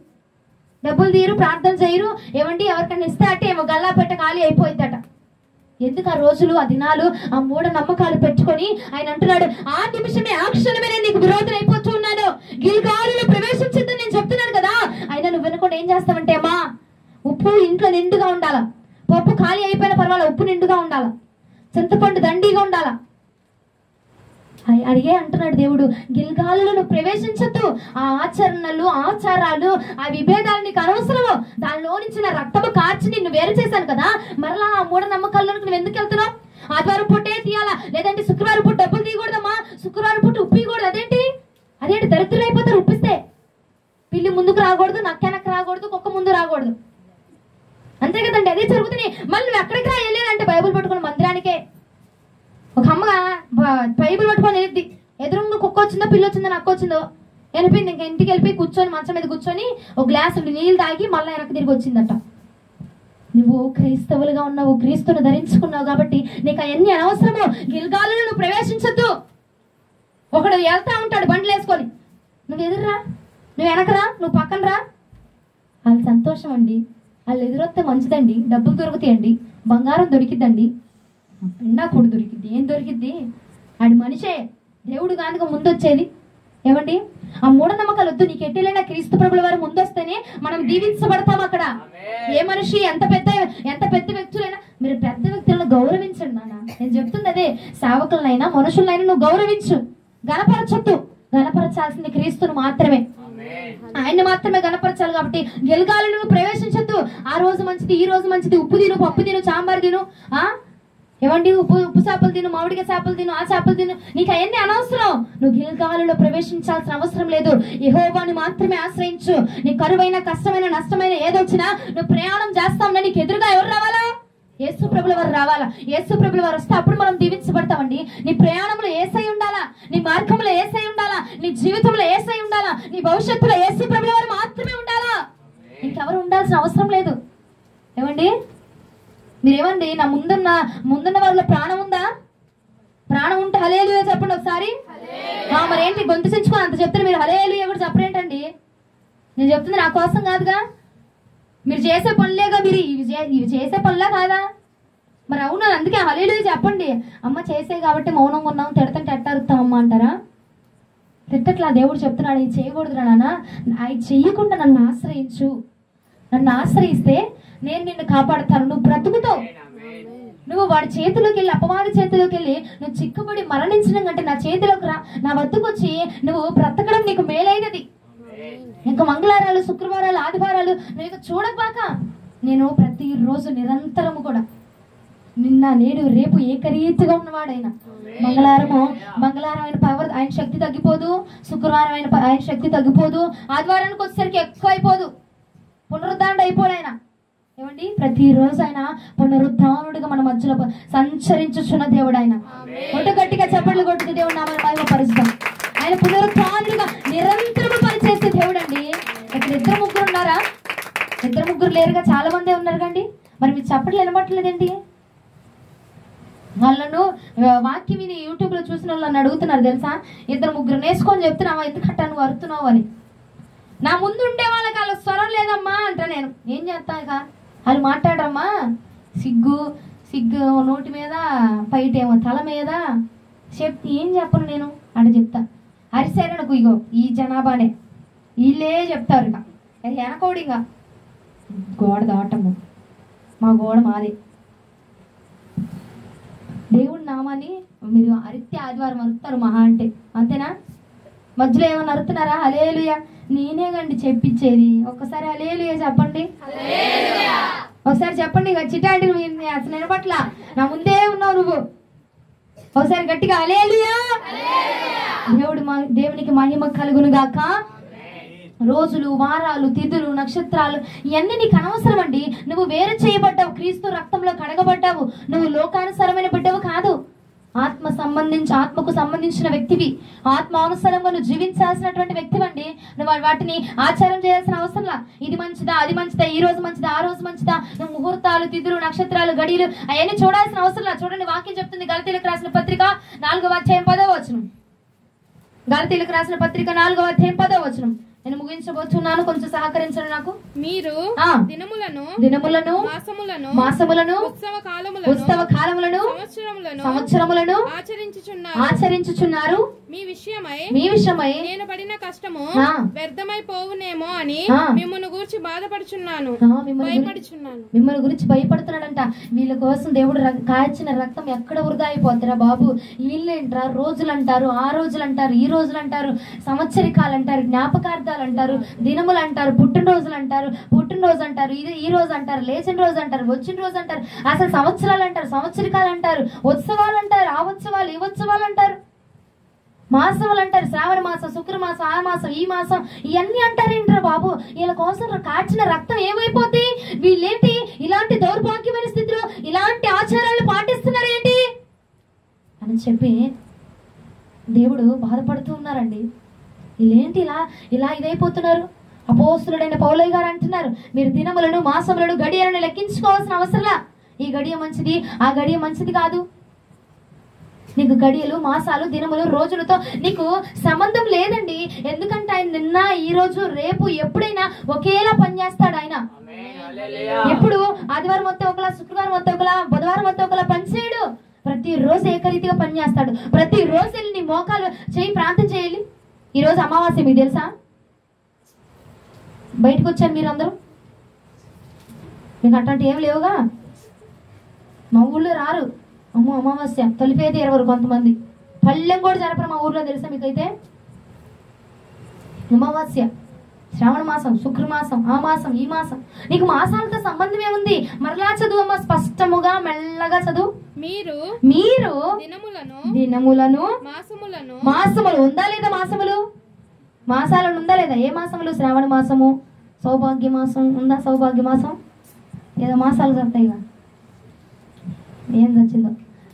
ప్రార్థన చేయరు. ఏమండి? ఎవరికైనా ఇస్తే అంటే ఏమో గల్లా పెట్ట ఖాళీ అయిపోయిందట. ఎందుకు ఆ రోజులు, ఆ దినాలు, ఆ మూఢ నమ్మకాలు పెట్టుకొని ఆయన అంటున్నాడు ఆ నిమిషమే, ఆ క్షణమే నేను నీకు విరోధం అయిపోతూ ఉన్నాను. గిల్గాలులో ప్రవేశించిందని నేను చెప్తున్నాను కదా. అయినా నువ్వు వినకుండా ఏం చేస్తావంటే, అమ్మా ఉప్పు ఇంట్లో నిండుగా ఉండాలా, పప్పు ఖాళీ అయిపోయిన పర్వాలేదు ఉప్పు నిండుగా ఉండాలా, చింతపండు దండిగా ఉండాలా. అడిగే అంటున్నాడు దేవుడు గిల్గాలులో నువ్వు ప్రవేశించద్దు. ఆ ఆచరణలు, ఆచారాలు, ఆ విభేదాలు నీకు అనవసరము. దానిలో నుంచి నా రక్తము కార్చి నిన్ను వేరు చేశాను కదా. మరలా ఆ మూఢ నమ్మకాల్లోకి నువ్వు ఎందుకు వెళ్తున్నావు? ఆదివారం పూటే తీయాలా, లేదంటే శుక్రవారం పూట డబ్బులు తీయకూడదమ్మా, శుక్రవారం పూట ఉప్పు ఇవ్వకూడదు. అదేంటి దరిద్రులు అయిపోతారు. ఉప్పిస్తే పిల్లి ముందుకు రాకూడదు, నక్కెనక్కి రాకూడదు, కుక్క ముందు రాకూడదు. అంతే కదండి, అదే జరుగుతుంది. మళ్ళీ నువ్వు ఎక్కడికి వెళ్ళేదంటే బైబుల్ పట్టుకుని మందిరానికే. ఒక అమ్మ బైబుల్ పట్టుకొని వెళ్ళిద్ది, ఎదురుగా కుక్క వచ్చిందో, పిల్లి వచ్చిందో, నక్క వచ్చిందో వెళ్ళిపోయింది. ఇంకా ఇంటికి వెళ్ళిపోయి కూర్చొని మంచం మీద కూర్చొని ఒక గ్లాసు నీళ్ళు తాగి మళ్ళీ వెనక్కి తిరిగి వచ్చిందట. నువ్వు క్రైస్తవులుగా ఉన్నావు, క్రీస్తును ధరించుకున్నావు కాబట్టి నీకు అవన్నీ అనవసరము. గిల్గాలులో నువ్వు ప్రవేశించద్దు. ఒకడు వెళ్తా ఉంటాడు బండ్లు వేసుకొని, నువ్వు ఎదురురా, నువ్వు వెనకరా, నువ్వు పక్కన రా. వాళ్ళు సంతోషం అండి, వాళ్ళు ఎదురొస్తే మంచిదండి, డబ్బులు దొరుకుతాయండి, బంగారం దొరికిద్దండి, పిండా కూడా దొరికిద్ది. ఏం దొరికిద్ది? ఆడి మనిషే, దేవుడు కానుక ముందు వచ్చేది. ఏమండి? ఆ మూఢనమ్మకాలు వద్దు. నీకు ఎట్టిలైనా క్రీస్తు ప్రభుల వారు ముందొస్తేనే మనం దీవించబడతాం. అక్కడ ఏ మనిషి ఎంత పెద్ద వ్యక్తులైనా మీరు పెద్ద వ్యక్తులను గౌరవించండి. నాన్న నేను చెప్తుంది అదే. సేవకులనైనా మనుషులనైనా నువ్వు గౌరవించు, గణపరచొద్దు. గణపరచాల్సింది క్రీస్తును మాత్రమే, ఆయన్ని మాత్రమే గణపరచాలి. కాబట్టి గిల్గాలులో నువ్వు ప్రవేశించొద్దు. ఆ రోజు మంచిది, ఈ రోజు మంచిది, ఉప్పు తిను, పప్పు తిను, సాంబార్ తిను, ఏమండి ఉప్పు చేపలు తిను, మామిడికాయ చేపలు తిను, ఆ చేపలు తిను, నీకు అవన్నీ అనవసరం. నువ్వు గిల్గాలులో ప్రవేశించాల్సిన అవసరం లేదు. యెహోవాని మాత్రమే ఆశ్రయించు. నీ కరువైన, కష్టమైన, నష్టమైన ఏదొచ్చినా నువ్వు ప్రయాణం చేస్తావున్నా నీకు ఎదురుగా ఎవరు రావాలా? యేసు ప్రభుల వారు రావాలా. యేసు ప్రభుల వారు వస్తే అప్పుడు మనం దీవించబడతామండి. నీ ప్రయాణంలో యేసై ఉండాలా, నీ మార్గంలో యేసై ఉండాలా, నీ జీవితంలో యేసై ఉండాలా, నీ భవిష్యత్తులో యేసు ప్రభుల వారు మాత్రమే ఉండాలా. ఇంకెవరు ఉండాల్సిన అవసరం లేదు. ఏమండి? మీరేమండి? నా ముందున్న వాళ్ళ ప్రాణం ఉందా? ప్రాణం ఉంటే హల్లెలూయా చెప్పండి ఒకసారి. మరి ఏంటి గొంతు చించుకొని అంత చెప్తారు మీరు? హల్లెలూయా కూడా చెప్పరేంటండి? నేను చెప్తుంది నా కోసం కాదుగా, మీరు చేసే పనులేగా. మీరు ఇవి చేసే పనులా కాదా? మరి అవును, అందుకే హల్లెలూయా చెప్పండి. అమ్మ చేసే కాబట్టి మౌనంగా ఉన్నాం, తిడతంటే ఎట్టారుతామమ్మా అంటారా? తిట్టట్లా. దేవుడు చెప్తున్నాడు ఇది చేయకూడదు నాన్న, అవి చెయ్యకుండా నన్ను ఆశ్రయించు, నన్ను ఆశ్రయిస్తే నేను నిన్ను కాపాడుతాను, నువ్వు బ్రతుకుతావు. నువ్వు వాడి చేతిలోకి వెళ్ళి, అపవాది చేతిలోకి వెళ్ళి నువ్వు చిక్కుబడి మరణించడం కంటే నా చేతిలోకి రా, నా వద్దకు వచ్చి నువ్వు బ్రతకడం నీకు మేలైనది. ఇంకా మంగళవారాలు, శుక్రవారాలు, ఆదివారాలు నువ్వు ఇక చూడబాక. నేను ప్రతిరోజు నిరంతరము కూడా నిన్న నేడు రేపు ఏకరీతిగా ఉన్నవాడు ఆయన. మంగళవారం ఆయన పవర్, ఆయన శక్తి తగ్గిపోదు. శుక్రవారం ఆయన శక్తి తగ్గిపోదు. ఆదివారానికి వచ్చేసరికి ఎక్కువ అయిపోదు. పునరుద్ధారణ అయిపోడు ఆయన. ఏమండి, ప్రతిరోజు ఆయన పునరుద్ధానుడిగా మన మధ్యలో సంచరించుచున్న దేవుడు ఆయన. ఒట్టు గట్టిగా చప్పట్లు కొట్టుకు దేవుడు నామమున మహిమపరుస్తాం. ఆయన పునరుద్ధానుడిగా నిరంతరము పనిచేసే దేవుడు అండి. ఇక్కడ 2-3 ఉన్నారా? 2-3 లేరుగా, చాలా మందే ఉన్నారు కండి. మరి మీరు చప్పట్లు వినబట్టలేదండి? వాళ్ళను వాక్యం విని యూట్యూబ్ లో చూసిన వాళ్ళని అడుగుతున్నారు తెలుసా, 2-3 నేర్చుకొని చెప్తున్నావా, ఎందుకంటా నువ్వు అరుతున్నావు అని. నా ముందు ఉండే వాళ్ళకి వాళ్ళ స్వరం లేదమ్మా అంట. నేను ఏం చేస్తా, ఇక వాళ్ళు మాట్లాడరమ్మా, సిగ్గు నోటి మీద, పైటేమో తల మీద చెప్తే ఏం చెప్పను నేను అంటే చెప్తా. అరిసేరనుకు ఇగో ఈ జనాభానే వీళ్ళే చెప్తారు. ఇక వెనకోడు, ఇక గోడ దాటము, మా గోడ మాది. దేవుడి నామాన్ని మీరు అరిస్తే ఆదివారం అరుస్తారు మహా అంటే, అంతేనా? మధ్యలో ఏమన్నా అరుతున్నారా? హల్లెలూయా నేనే కండి చెప్పించేది. ఒక్కసారి హల్లెలూయా చెప్పండి. ఒకసారి చెప్పండి. ఇక చిటాంటి నువ్వు అసలు నిలబట్ల, నా ముందే ఉన్నావు నువ్వు. ఒకసారి గట్టిగా హల్లెలూయా. దేవునికి మహిమ కలుగును గాక. రోజులు, వారాలు, తిథులు, నక్షత్రాలు ఇవన్నీ నీకు అనవసరం అండి. నువ్వు వేరు చేయబడ్డావు, క్రీస్తు రక్తంలో కడగబడ్డావు. నువ్వు లోకానుసారమైన బిడ్డవు కాదు, ఆత్మకు సంబంధించిన వ్యక్తివి. ఆత్మానుసారంగా నువ్వు జీవించాల్సినటువంటి వ్యక్తివండి. నువ్వు వాటిని ఆచారం చేయాల్సిన అవసరంలా. ఇది మంచిదా, అది మంచిదా, ఈ రోజు మంచిదా, ఆ రోజు మంచిదా, నువ్వు ముహూర్తాలు, తిథులు, నక్షత్రాలు, గడియలు అవన్నీ చూడాల్సిన అవసరంలా. చూడండి, వాక్యం చెప్తుంది గలతీయులకు రాసిన పత్రిక 4వ అధ్యాయం 10వ వచనం. గలతీయులకు రాసిన పత్రిక 4వ అధ్యాయం 10వ వచనం. నేను ముగించబోతున్నాను, కొంచెం సహకరించండి నాకు. మీరు దినములను మాసములను ఉత్సవ కాలములను సంవత్సరములను ఆచరించుచున్నారు. మీ విషయమై నేను పడిన కష్టము వ్యర్థమైపోవునేమో అని మిమ్మల్ని గురించి బాధపడుచున్నాను, మిమ్మల్ని గురించి భయపడుతున్నాడంట. వీళ్ళ కోసం దేవుడు కాచిన రక్తం ఎక్కడ వృధా అయిపోతారా బాబు? వీళ్ళేంటారు, రోజులు అంటారు, ఆ రోజులు అంటారు, ఈ రోజులు అంటారు, సంవత్సరికాలు అంటారు, జ్ఞాపకార్థాలు అంటారు, దినములు అంటారు, పుట్టినరోజులు అంటారు, పుట్టినరోజు అంటారు, ఇది ఈ రోజు అంటారు, లేచిన రోజు అంటారు, వచ్చిన రోజు అంటారు, అసలు సంవత్సరాలు అంటారు, సంవత్సరికాలు అంటారు, ఉత్సవాలు అంటారు, ఆ ఉత్సవాలు ఈ ఉత్సవాలు అంటారు, మాసములు అంటారు, శ్రావణ మాసం, శుక్రమాసం, ఆ మాసం, ఈ మాసం, ఇవన్నీ అంటారేంటారు బాబు? వీళ్ళ కోసం కాచిన రక్తం ఏమైపోద్ది? వీళ్ళేంటి ఇలాంటి దౌర్భాగ్యమైన స్థితిలో ఇలాంటి ఆచారాలు పాటిస్తున్నారేంటి అని చెప్పి దేవుడు బాధపడుతూ ఉన్నారండి. వీళ్ళేంటి ఇలా ఇదైపోతున్నారు? అపోస్తులుడైన పౌలయ్య గారు అంటున్నారు, మీరు దినములను, మాసములను, గడియలను లెక్కించుకోవాల్సిన అవసరంలా. ఈ గడియ మంచిది, ఆ గడియ మంచిది కాదు. నీకు గడియలు, మాసాలు, దినములు, రోజులతో నీకు సంబంధం లేదండి. ఎందుకంటే ఆయన నిన్న, ఈ రోజు, రేపు ఎప్పుడైనా ఒకేలా పనిచేస్తాడు. ఆయన ఎప్పుడు ఆదివారం మొత్తం ఒకలా, శుక్రవారం మొత్తం ఒకలా, బుధవారం మొత్తం ఒకలా పనిచేయడు. ప్రతిరోజు ఏకరీతిగా పనిచేస్తాడు. ప్రతిరోజు వెళ్ళి నీ మోకాలు చేయి ప్రార్థన చేయాలి. ఈరోజు అమావాస్య, మీకు తెలుసా? బయటకు వచ్చారు మీరు అందరూ, మీకు అట్లాంటి ఏం లేవుగా. మా ఊళ్ళో రారు, అమ్మో అమావాస్య తొలిపేది 20 కొంతమంది, పళ్ళెం కూడా జరపరు మా ఊర్లో, తెలుసా మీకైతే? అమావాస్య, శ్రావణ మాసం, శుక్రమాసం, ఆ మాసం, ఈ మాసం, నీకు మాసాలతో సంబంధం ఏముంది? మరలా చదువు అమ్మ, స్పష్టముగా మెల్లగా చదువు. మీరు దినములను మాసములు ఉందా లేదా? మాసాలను ఉందా లేదా? ఏ మాసములు? శ్రావణ మాసము, సౌభాగ్య మాసం ఉందా? సౌభాగ్య మాసం ఏదో మాసాలు చదువుతాయి, ఏం చచ్చిందో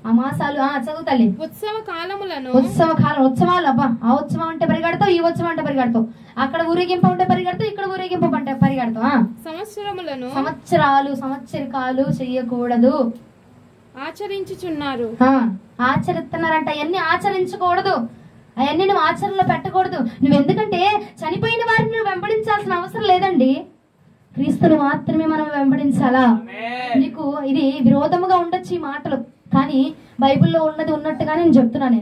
ఆ మాసాలు. చదువు తల్లి. ఉత్సవాలు. అబ్బా, ఆ ఉత్సవం అంటే పరిగెడతావు, ఈ ఉత్సవం అంటే పరిగెడతావు, అక్కడ ఊరేగింపు ఉంటే పరిగెడతావు, ఇక్కడ ఊరేగింపు అంటే పరిగెడతావు. సంవత్సరాలు, సంవత్సరికాలు చెయ్యకూడదు, ఆచరించుచున్నారు. ఆచరిస్తున్నారంట. అవన్నీ ఆచరించకూడదు, అవన్నీ నువ్వు ఆచరణలో పెట్టకూడదు. నువ్వెందుకంటే చనిపోయిన వారిని నువ్వు వెంబడించాల్సిన అవసరం లేదండి. క్రీస్తుని మాత్రమే మనం వెంబడించాలా. నీకు ఇది విరోధముగా ఉండొచ్చు ఈ మాటలు, కానీ బైబిల్లో ఉన్నది ఉన్నట్టుగానే నేను చెప్తున్నాను.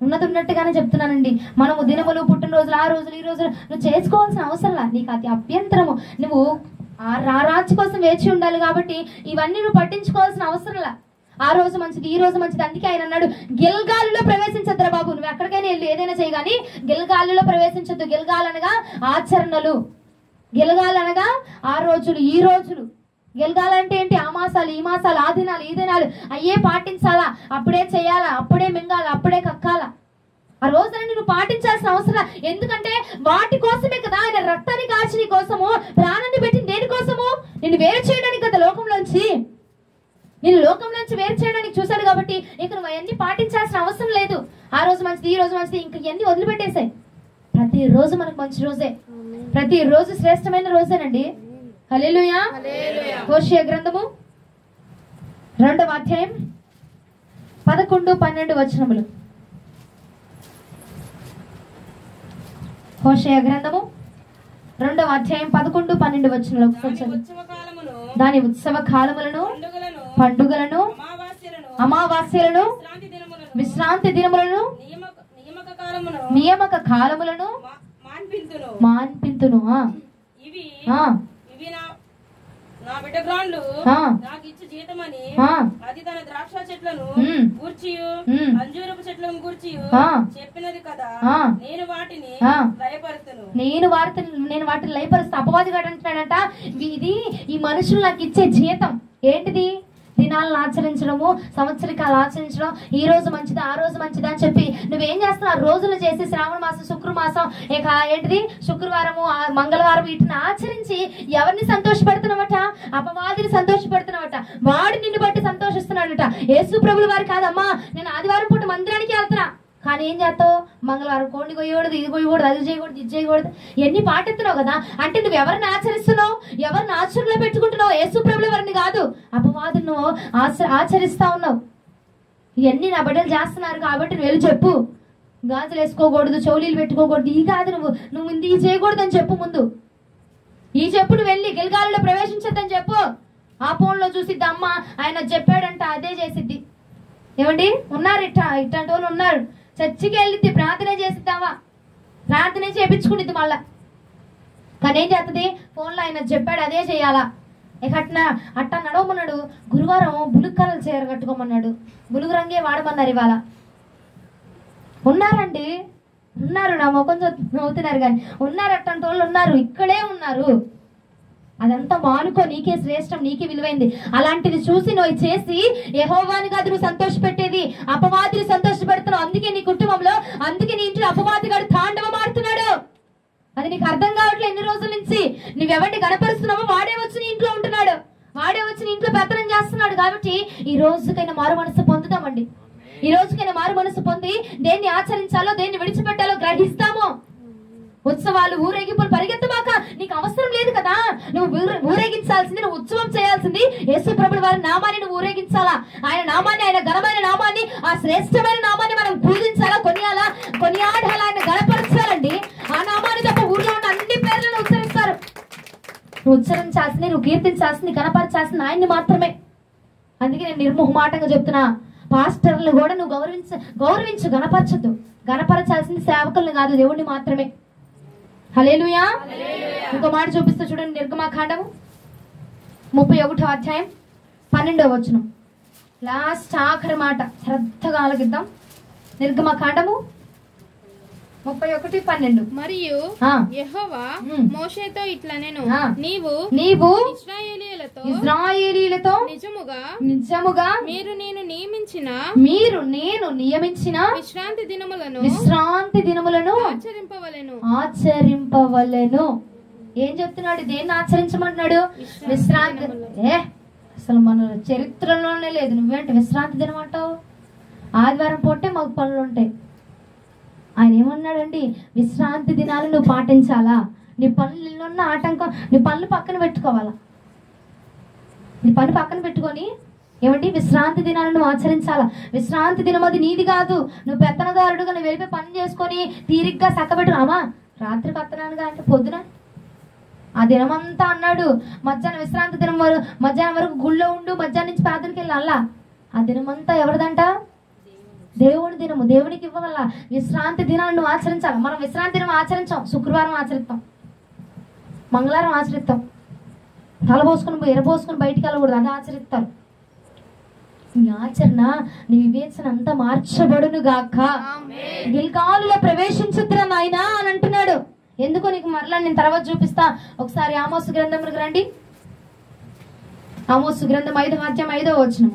ఉన్నది ఉన్నట్టుగానే చెప్తున్నానండి. మనము దినములు, పుట్టినరోజులు, ఆ రోజులు, ఈ రోజులు నువ్వు చేసుకోవాల్సిన అవసరంలా. నీకు అతి అభ్యంతరము. నువ్వు ఆ రాజు కోసం వేచి ఉండాలి. కాబట్టి ఇవన్నీ నువ్వు పట్టించుకోవాల్సిన అవసరంలా. ఆ రోజు మంచిది, ఈ రోజు మంచిది. అందుకే ఆయన అన్నాడు, గిల్గాలులో ప్రవేశించద్దురా బాబు, నువ్వు ఎక్కడికైనా వెళ్ళి ఏదైనా చేయగాని గిల్గాలులో ప్రవేశించద్దు. గిల్గాల్ అనగా ఆచరణలు, గిల్గాల్ అనగా ఆ రోజులు, ఈ రోజులు. గిల్గాల్ అంటే ఏంటి? ఆ మాసాలు, ఈ మాసాలు, ఆ దినాలు, ఈ దినాలు అయ్యే పాటించాలా, అప్పుడే చేయాలా, అప్పుడే మింగాల, అప్పుడే కక్కాలా. ఆ రోజున నువ్వు పాటించాల్సిన అవసరం. ఎందుకంటే వాటి కోసమే కదా ఆయన రక్తాన్ని కాచి నీ కోసము ప్రాణాన్ని పెట్టింది. దేనికోసము? నిన్ను వేరు చేయడానికి కదా, లోకంలోంచి నేను లోకంలోంచి వేరు చేయడానికి చూశాడు. కాబట్టి ఇక నువ్వు అవన్నీ పాటించాల్సిన అవసరం లేదు. ఆ రోజు మంచిది, ఈ రోజు మంచిది, ఇంక ఇవన్నీ వదిలిపెట్టేసాయి. ప్రతిరోజు మనకు మంచి రోజే, ప్రతిరోజు శ్రేష్టమైన రోజేనండి. హల్లెలూయా. హోషేయ గ్రంథము 2వ అధ్యాయం 11-12 వచనములు. హోషేయ గ్రంథము 2వ అధ్యాయం 11-12 వచనాలు. దాని ఉత్సవ కాలములను, పండుగలను, అమావాస్యలను, విశ్రాంతి దినములను, నియామక కాలములను మాన్పింతును. నా బిడ్డ గ్రాండ్లు నాకు ఇచ్చి జీతమని అది తన ద్రాక్ష చెట్లను గూర్చియు అంజూరపు చెట్లను గూర్చియు చెప్పినది కదా. నేను వాటిని లయపరుతును. నేను వాటిని లయపరుస్తా. అపవాది గాడు అంటున్నాడట, ఇది ఈ మనుషులు నాకు ఇచ్చే జీతం. ఏంటిది? దినాలను ఆచరించడము, సంవత్సరికాలు ఆచరించడం, ఈ రోజు మంచిది, ఆ రోజు మంచిది అని చెప్పి నువ్వేం చేస్తున్నావు? రోజులు చేసి శ్రావణ మాసం, శుక్రమాసం, ఇక ఏంటిది శుక్రవారము, మంగళవారం వీటిని ఆచరించి ఎవరిని సంతోషపెడుతున్నావట? అపవాదిని సంతోషపెడుతున్నావట. వాడు నిన్ను బట్టి సంతోషిస్తున్నాడట. యేసు ప్రభుల వారు కాదమ్మా, నేను ఆదివారం పూట మందిరానికి వెళ్తున్నా, కానీ ఏం చేస్తావు? మంగళవారం కోడిని కొయ్యకూడదు, ఇది కొయ్యకూడదు, అది చేయకూడదు, ఇది చేయకూడదు, ఎన్ని పాటిస్తున్నావు కదా. అంటే నువ్వు ఎవరిని ఆచరిస్తున్నావు? ఎవరిని ఆచరణలో పెట్టుకుంటున్నావు? యేసు ప్రభుల వారిని కాదు, అపవాదును ఆచరిస్తా ఉన్నావు. ఇవన్నీ నా బిడ్డలు చేస్తున్నారు కాబట్టి నువ్వు వెళ్ళి చెప్పు. గాజులు వేసుకోకూడదు, చౌలీలు పెట్టుకోకూడదు, ఈ కాదు, నువ్వు ఇది చేయకూడదు అని చెప్పు. ముందు ఈ చెప్పు. నువ్వు వెళ్ళి గిల్గాలులో ప్రవేశించద్దని చెప్పు. ఆ ఫోన్లో చూసిద్ది అమ్మ, ఆయన చెప్పాడంట, అదే చేసిద్ది. ఏమండి ఉన్నారు, ఇట్లాంటి వాళ్ళు ఉన్నారు. చర్చికి వెళ్ళిద్ది, ప్రార్థన చేసిద్దావా, ప్రార్థన చేయించుకునిద్ది మళ్ళా. కానీ ఏం చేస్తుంది? ఫోన్లో ఆయన చెప్పాడు అదే చేయాలా. ఇక అట్టా నడవమన్నాడు. గురువారం బులుగు కలర్ చీర కట్టుకోమన్నాడు, బులుగు రంగే వాడమన్నారు. ఇవాళ ఉన్నారండి, ఉన్నారు. నా ముఖం నవ్వుతున్నారు కానీ ఉన్నారు, అట్టంటి వాళ్ళు ఉన్నారు, ఇక్కడే ఉన్నారు. అదంతా మానుకో, నీకే శ్రేష్టం, నీకే విలువైంది. అలాంటిది చూసి నువ్వు చేసి యెహోవాని కాదు నువ్వు సంతోషపెట్టేది, అపవాదిని సంతోషపెడుతున్నావు. అందుకే నీ కుటుంబంలో, అందుకే నీ ఇంట్లో అపవాదిగాడు తాండవం ఆడుతున్నాడు. అది నీకు అర్థం కావట్లేదు. ఎన్ని రోజుల నుంచి నువ్వెవరిని గణపరుస్తున్నావో వాడే వచ్చి నీ ఇంట్లో ఉంటున్నాడు, వాడే వచ్చి నీ ఇంట్లో పెత్తనం చేస్తున్నాడు. కాబట్టి ఈ రోజుకైనా మారు మనసు పొందుతామండి. ఈ రోజుకైనా మారు మనసు పొంది దేన్ని ఆచరించాలో, దేన్ని విడిచిపెట్టాలో గ్రహిస్తాము. ఉత్సవాలు, ఊరేగింపులు పరిగెత్తమాక, నీకు అవసరం లేదు కదా. నువ్వు ఊరేగించాల్సింది, నువ్వు ఉత్సవం చేయాల్సింది యేసు ప్రభుల వారి నామాన్ని నువ్వు ఊరేగించాలా. ఆయన నామాన్ని, ఆయన ఘనమైన నామాన్ని, ఆ శ్రేష్టమైన నామాన్ని మనం పూజించాలా, కొనియాడాలా, ఆయన గణపరచాలండి. ఆ నామాన్ని తప్ప ఊర్లో ఉన్న అన్ని పేర్లను ఉచ్చరిస్తారు. నువ్వు ఉచ్చరించాల్సింది, నువ్వు కీర్తించాల్సింది, గణపరచాల్సింది ఆయన్ని మాత్రమే. అందుకే నేను నిర్మోహమాటంగా చెప్తున్నా, పాస్టర్లు కూడా నువ్వు గౌరవించు, గణపరచద్దు. గణపరచాల్సింది సేవకుల్ని కాదు, దేవుణ్ణి మాత్రమే. హల్లెలూయా. ఇంకో మాట చూపిస్తూ చూడండి. నిర్గమకాండము 31వ అధ్యాయం 12వ వచనం, లాస్ట్ ఆఖరి మాట. శ్రద్ధగా ఆలకిద్దాం. నిర్గమకాండము 31:12. మరియు యెహోవా మోషేతో ఇట్లా నేను నీవు ఇశ్రాయేలీయులతో నిజముగా మీరు నేను నియమించిన విశ్రాంతి దినములను ఆచరింపవలెను. ఏం చెప్తున్నాడు? దేన్ని ఆచరించమంటున్నాడు? విశ్రాంతి. అసలు మన చరిత్రలోనే లేదు. నువ్వేంటి విశ్రాంతి దినం అంటావు? ఆదివారం పూటే మాకు పనులు ఉంటాయి. ఆయన ఏమన్నాడండి? విశ్రాంతి దినాలు నువ్వు పాటించాలా. నీ పనులు ఉన్న ఆటంకం, నీ పనులు పక్కన పెట్టుకోవాలా. నీ పని పక్కన పెట్టుకొని ఏమండి విశ్రాంతి దినాలను నువ్వు ఆచరించాలా. విశ్రాంతి దినం అది నీది కాదు. నువ్వు పెత్తనదారుడుగా నువ్వు వెళ్ళిపోయి పని చేసుకొని తీరిగ్గా చక్కబెట్టుకున్నామా. రాత్రి పెత్తనానుగా అంటే పొద్దున ఆ దినమంతా అన్నాడు. మధ్యాహ్నం విశ్రాంతి దినం మధ్యాహ్నం వరకు గుళ్ళో ఉండు, మధ్యాహ్నం నుంచి ప్రార్థనకి వెళ్ళి అల్లా. ఆ దినమంతా ఎవరిదంట? దేవుని దినము, దేవునికి ఇవ్వవల్ల. విశ్రాంతి దినాన్ని నువ్వు ఆచరించాలి. మనం విశ్రాంతి దినం ఆచరించాం. శుక్రవారం ఆచరిస్తాం, మంగళవారం ఆచరిస్తాం, ఎరబోసుకుని బయటికి వెళ్ళకూడదు, అది ఆచరిస్తారు. నీ ఆచరణ, నీ వివేచన అంతా మార్చబడును గాక. గిల్గాలులో ప్రవేశించుద్దురా నాయనా అని అంటున్నాడు. ఎందుకో నీకు మరలా నేను తర్వాత చూపిస్తా. ఒకసారి ఆమోసు గ్రంథంలోకి రండి. ఆమోసు గ్రంథం 5వ అధ్యాయం 5వ వచనం.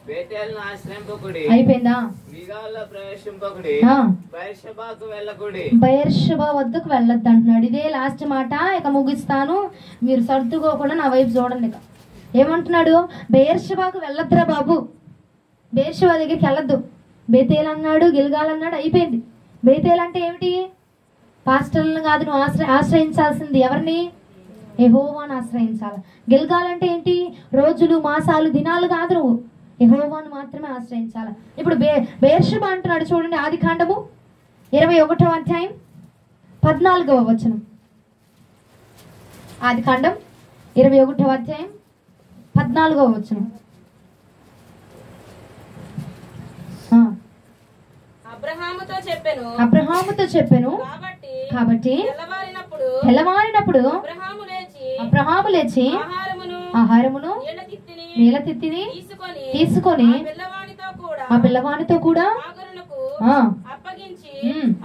బేతేలును ఆశ్రయింపకుడి, అయిపోయిందా? గిల్గాలులో ప్రవేశింపకుడి, బెయేర్షెబాకు వెళ్ళకుడి. బెయేర్షెబా వద్దకు వెళ్ళొద్దు అంటున్నాడు. ఇదే లాస్ట్ మాట, ఇక ముగిస్తాను. మీరు సర్దుకోకుండా నా వైపు చూడండి. ఇక ఏమంటున్నాడు? బెయేర్షెబాకు వెళ్ళొద్దురా బాబు, బెయేర్షెబా దగ్గరికి వెళ్ళొద్దు. బేతేల్ అన్నాడు, గిల్గాల్ అన్నాడు, అయిపోయింది. బేతేల్ అంటే ఏమిటి? పాస్టర్లను కాదు నువ్వు ఆశ్రయించాల్సింది. ఎవరిని? యెహోవాను ఆశ్రయించాలి. గిల్గాల్ అంటే ఏంటి? రోజులు, మాసాలు, దినాలు కాదు, నువ్వు యెహోవాను మాత్రమే ఆశ్రయించాలి. ఇప్పుడు బెయేర్షెబా అంటున్నాడు చూడండి. ఆదికాండము 21వ అధ్యాయం 14వ వచనం. ఆదికాండం 21వ అధ్యాయం 14వ వచనం. అబ్రహాముతో చెప్పెను, కాబట్టి తెల్లవారినప్పుడు అబ్రహాము లేచి ఆహారమును నీళ్ళ తిత్తిని తీసుకొని ఆ పిల్లవానితో కూడా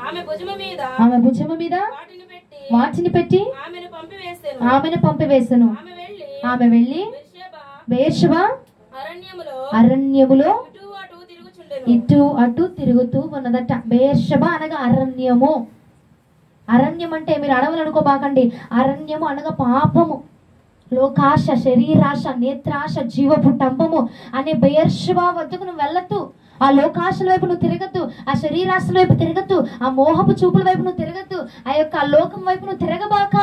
ఆమె భుజము మీద వాటిని పెట్టి ఆమెను పంపివేసెను. ఆమె వెళ్ళి బెయేర్షెబా అరణ్యములో ఇటు అటు తిరుగుతూ ఉన్నదట. బెయేర్షెబా అనగా అరణ్యము. అరణ్యం అంటే మీరు అడవులు అనుకోబాకండి. అరణ్యము అనగా పాపము, లోకాశ, శరీరాశ, నేత్రాశ, జీవపు టంపము అనే బెయేర్షెబా వద్దకు నువ్వు వెళ్ళొద్దు. ఆ లోకాశల వైపు నువ్వు తిరగద్దు, ఆ శరీరాశల వైపు తిరగద్దు, ఆ మోహపు చూపుల వైపు నువ్వు తిరగద్దు, ఆ యొక్క లోకం వైపు నువ్వు తిరగబాక.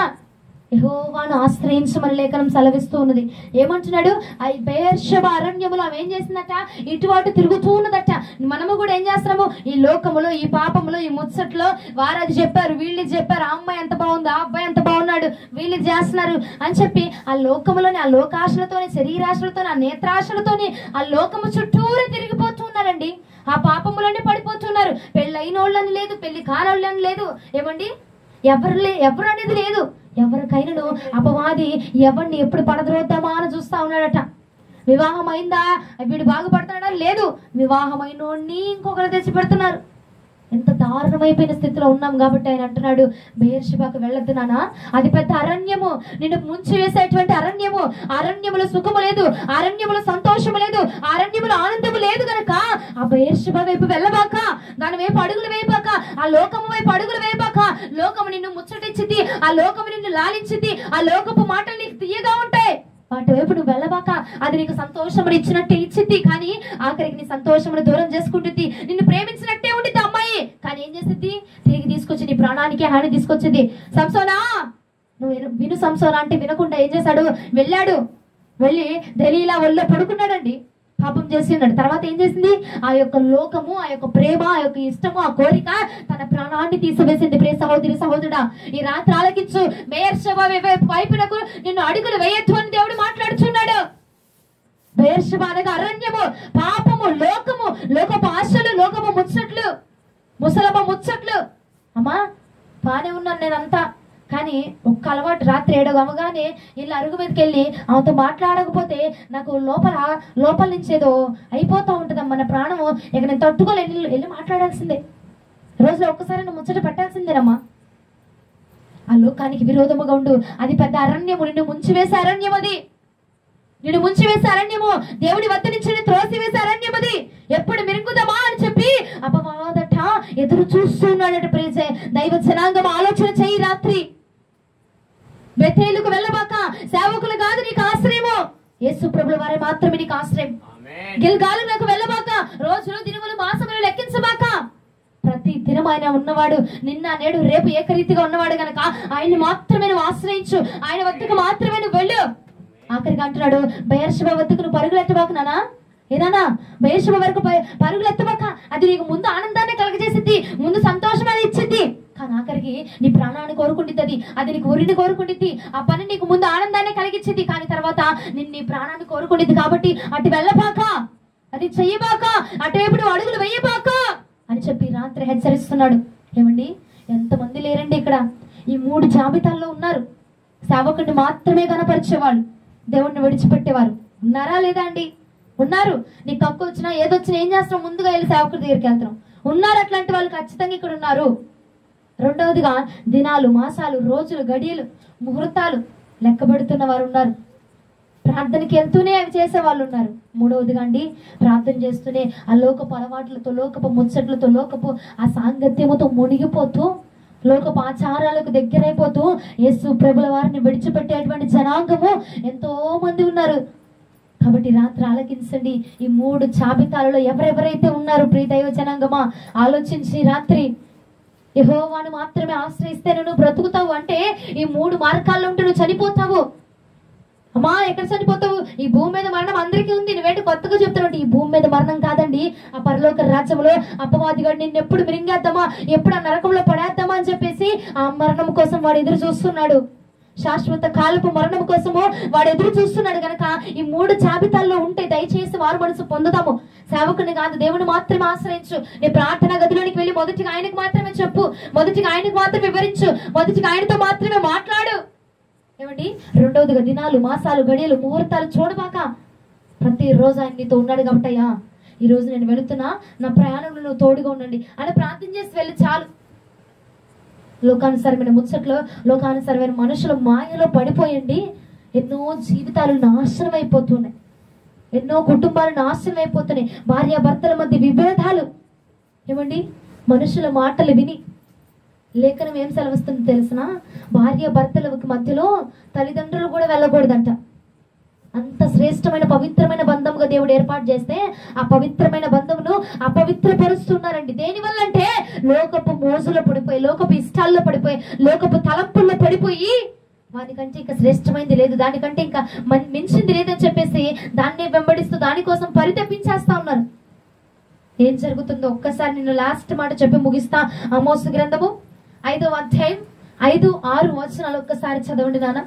యెహోవాను ఆశ్రయించమని లేఖనం సెలవిస్తూ ఉన్నది. ఏమంటున్నాడు? ఆ బెయేర్షెబా అరణ్యములో ఆమె ఏం చేసిందట? ఇటు అటు తిరుగుతూ ఉన్నదట. మనము కూడా ఏం చేస్తున్నాము? ఈ లోకములో, ఈ పాపములో, ఈ ముచ్చట్లో వారు అది చెప్పారు, వీళ్ళు చెప్పారు, ఆ అమ్మాయి ఎంత బాగుంది, ఆ అబ్బాయి ఎంత బాగున్నాడు, వీళ్ళు చేస్తున్నారు అని చెప్పి ఆ లోకములోని, ఆ లోకాశలతోని, శరీరాశలతోని, ఆ నేత్రాశలతోని ఆ లోకము చుట్టూరు తిరిగిపోతున్నారండి. ఆ పాపములన్నీ పడిపోతున్నారు. పెళ్ళైనోళ్ళని లేదు, పెళ్లి కానోళ్ళని లేదు, ఏమండి ఎవరు అనేది లేదు. ఎవరికైనా అపవాది ఎవరిని ఎప్పుడు పడద్రోద్దామా అని చూస్తా ఉన్నాడట. వివాహం అయిందా, వీడు బాగుపడతాడా? లేదు, వివాహమైనోడిని ఇంకొకరు తెచ్చి పెడుతున్నారు. ఎంత దారుణమైపోయిన స్థితిలో ఉన్నాం. కాబట్టి ఆయన అంటున్నాడు, బెయేర్షెబాకు వెళ్ళొద్దు నానా, అది పెద్ద అరణ్యము, నిన్ను ముంచి వేసేటువంటి అరణ్యము. అరణ్యములో సుఖము లేదు, అరణ్యములో సంతోషము లేదు, అరణ్యములో ఆనందము లేదు కనుక ఆ బెయేర్షెబా వైపు వెళ్ళబాక, దాని వైపు అడుగులు వేయబాక, ఆ లోకము వైపు అడుగులు వేయబాక. లోకము నిన్ను ముచ్చటించింది, ఆ లోకము నిన్ను లాలించింది, ఆ లోకపు మాటలు నీకు తీయగా ఉంటాయి, వాటి వైపు నువ్వు వెళ్ళబాక. అది నీకు సంతోషమును ఇచ్చినట్టే ఇచ్చింది, కానీ ఆఖరికి నీ సంతోషమును దూరం చేసుకుంటుంది. నిన్ను ప్రేమించినట్టే ఉంటుంది అమ్మాయి, కానీ ఏం చేస్తుంది? తిరిగి తీసుకొచ్చి నీ ప్రాణానికి హాని తీసుకొచ్చింది. సంసోనా, నువ్వు విను సంసోనా అంటే వినకుండా ఏం చేశాడు? వెళ్ళి దెలీలా ఒళ్ళో పడుకున్నాడండి. పాపం చేసి ఉన్నాడు. తర్వాత ఏం చేసింది? ఆ యొక్క లోకము, ఆ యొక్క ప్రేమ, ఆ యొక్క ఇష్టము, ఆ కోరిక తన ప్రాణాన్ని తీసివేసింది. ప్రియ సహోదరి సహోదరుడా, ఈ రాత్రి ఆలకించు. బెయేర్షెబా వైపునకు నిన్ను అడుగులు వేయొద్దు అని దేవుడు మాట్లాడుచున్నాడు. బెయేర్షెబా అనగా అరణ్యము, పాపము, లోకము, లోకపు ఆశలు, లోకపు ముచ్చట్లు, ముసలమ్మ ముచ్చట్లు. అమ్మా బానే ఉన్నాను నేనంతా, కానీ ఒక్క అలవాటు, రాత్రి 7 అవ్వగానే ఇల్లు అరుగు మీదకి వెళ్ళి ఆమెతో మాట్లాడకపోతే నాకు లోపల నుంచి ఏదో అయిపోతూ ఉంటుందమ్మా నా ప్రాణము. ఇక నేను తట్టుకోలేని వెళ్ళి మాట్లాడాల్సిందే. రోజులో ఒక్కసారి నువ్వు ముచ్చట పెట్టాల్సిందేనమ్మా. ఆ లోకానికి విరోధముగా ఉండు. అది పెద్ద అరణ్యము, నిన్ను ముంచివేసే అరణ్యం అది. నిన్ను ముంచివేసే అరణ్యము, దేవుడి వద్ద నుంచి త్రోసివేసే అరణ్యం అది. ఎప్పుడు మిరుగుదమా అని చెప్పి అపవాదట ఎదురు చూస్తున్నాడట. ప్రియ దైవ జనాంగం ఆలోచన చేయి. రాత్రి బెతేలుకు వెళ్ళబాక, సేవకులు కాదు నీకు ఆశ్రయము, యేసు ప్రభుల వారే మాత్రమే నీకు ఆశ్రయం. గిల్గాలుకు వెళ్ళబాక, రోజులు, దినములు, మాసములు లెక్కించబాక. ప్రతి దినం ఆయన ఉన్నవాడు, నిన్న నేడు రేపు ఏకరీతిగా ఉన్నవాడు గనక ఆయన్ని మాత్రమే నువ్వు ఆశ్రయించు, ఆయన వద్దకు మాత్రమే నువ్వు వెళ్ళు. ఆఖరికి అంటున్నాడు, బెయేర్షెబా వద్దకు నువ్వు పరుగులు ఎత్తబాక నానా, ఏనానా బెయేర్షెబా వరకు పరుగులు ఎత్తబాక. అది నీకు ముందు ఆనందాన్ని కలగజేసింది, ముందు సంతోషాన్ని ఇచ్చింది, కానీ ఆఖరికి నీ ప్రాణాన్ని కోరుకుంటుంది. అది నీకు ఉరిని కోరుకుంటుంది. ఆ పని నీకు ముందు ఆనందాన్ని కలిగించింది, కానీ తర్వాత నీ ప్రాణాన్ని కోరుకుంటుంది. కాబట్టి అటు వెళ్ళబాక, అది చెయ్యబాక, అటువైపు నువ్వు అడుగులు వేయబాక అని చెప్పి రాత్రి హెచ్చరిస్తున్నాడు. ఏమండి, ఎంతమంది లేరండి ఇక్కడ? ఈ 3 జాబితాల్లో ఉన్నారు. సేవకుడిని మాత్రమే కనపరిచేవాళ్ళు, దేవుడిని విడిచిపెట్టేవారు ఉన్నారా లేదా అండి? ఉన్నారు. నీకు కక్కు వచ్చినా ఏదొచ్చినా ఏం చేస్తాం? ముందుగా వెళ్ళి సేవకుడి దగ్గరికి వెళ్తాం. ఉన్నారు అట్లాంటి వాళ్ళు ఖచ్చితంగా ఇక్కడ ఉన్నారు. రెండవదిగా దినాలు, మాసాలు, రోజులు, గడియలు, ముహూర్తాలు లెక్కబెడుతున్న వారు ఉన్నారు. ప్రార్థనకి వెళ్తూనే అవి చేసే వాళ్ళు ఉన్నారు. మూడవదిగా అండి, ప్రార్థన చేస్తూనే ఆ లోకపు అలవాట్లతో, లోకపు ముచ్చట్లతో, లోకపు ఆ సాంగత్యముతో మునిగిపోతూ, లోకపు ఆచారాలకు దగ్గరైపోతూ యేసు ప్రభుల వారిని విడిచిపెట్టేటువంటి జనాంగము ఎంతో మంది ఉన్నారు. కాబట్టి రాత్రి ఆలకించండి. ఈ 3 జాబితాలలో ఎవరెవరైతే ఉన్నారు ప్రియ దైవ జనాంగమా, ఆలోచించి రాత్రి యెహోవాను మాత్రమే ఆశ్రయిస్తే నువ్వు బ్రతుకుతావు. అంటే ఈ 3 మార్గాల్లో ఉంటే నువ్వు చనిపోతావు. అమ్మా ఎక్కడ చనిపోతావు? ఈ భూమి మీద మరణం అందరికీ ఉంది. నువ్వేంటి కొత్తగా చెప్తున్నావు? ఈ భూమి మీద మరణం కాదండి, ఆ పరలోక రాజ్యంలో అపవాదిగాడు నిన్ను ఎప్పుడు మిరింగేద్దామా, ఎప్పుడు ఆ నరకంలో పడేద్దామా అని చెప్పేసి ఆ మరణం కోసం వాడు ఎదురు చూస్తున్నాడు. శాశ్వత కాలపు మరణం కోసము వాడు ఎదురు చూస్తున్నాడు. గనక ఈ 3 జాబితాల్లో ఉంటే దయచేసి వారు మనసు పొందుతాము. సేవకుని కాదు, దేవుని మాత్రమే ఆశ్రయించు. నీ ప్రార్థన గదిలోనికి వెళ్ళి మొదటిగా ఆయనకు మాత్రమే చెప్పు, మొదటిగా ఆయనకు మాత్రమే వివరించు, మొదటిగా ఆయనతో మాత్రమే మాట్లాడు. ఏమండి? రెండవదిగా దినాలు, మాసాలు, గడియలు, ముహూర్తాలు చూడబాక. ప్రతిరోజు ఆయన నీతో ఉన్నాడు. కాబట్టి అయ్యా ఈ రోజు నేను వెళుతున్నా, నా ప్రయాణంలో నువ్వు తోడుగా ఉండండి అని ప్రార్థన చేసి వెళ్ళి చాలు. లోకానుసారమైన ముచ్చట్లో, లోకానుసారమైన మనుషుల మాయలో పడిపోయండి ఎన్నో జీవితాలు నాశనం అయిపోతున్నాయి. ఎన్నో కుటుంబాలు నాశనం అయిపోతున్నాయి. భార్యాభర్తల మధ్య విభేదాలు. ఏమండి? మనుషుల మాటలు విని లేఖనం ఏం సెలవుస్తుంది తెలిసిన? భార్యాభర్తల మధ్యలో తల్లిదండ్రులు కూడా వెళ్ళకూడదంట. అంత శ్రేష్టమైన పవిత్రమైన బంధముగా దేవుడు ఏర్పాటు చేస్తే ఆ పవిత్రమైన బంధమును అపవిత్రపరుస్తున్నారండి. దేనివల్ల అంటే లోకపు మోజులో పడిపోయి, లోకపు ఇష్టాల్లో పడిపోయి, లోకపు తలంపుల్లో పడిపోయి వానికంటే ఇంకా శ్రేష్టమైంది లేదు, దానికంటే ఇంకా మించింది లేదని చెప్పేసి దాన్నే వెంబడిస్తూ దానికోసం పరితపించేస్తా ఉన్నారు. ఏం జరుగుతుందో ఒక్కసారి నేను లాస్ట్ మాట చెప్పి ముగిస్తా. ఆమోసు గ్రంథము 5వ అధ్యాయం 5-6 వచనాలు ఒక్కసారి చదవండి నాన్న.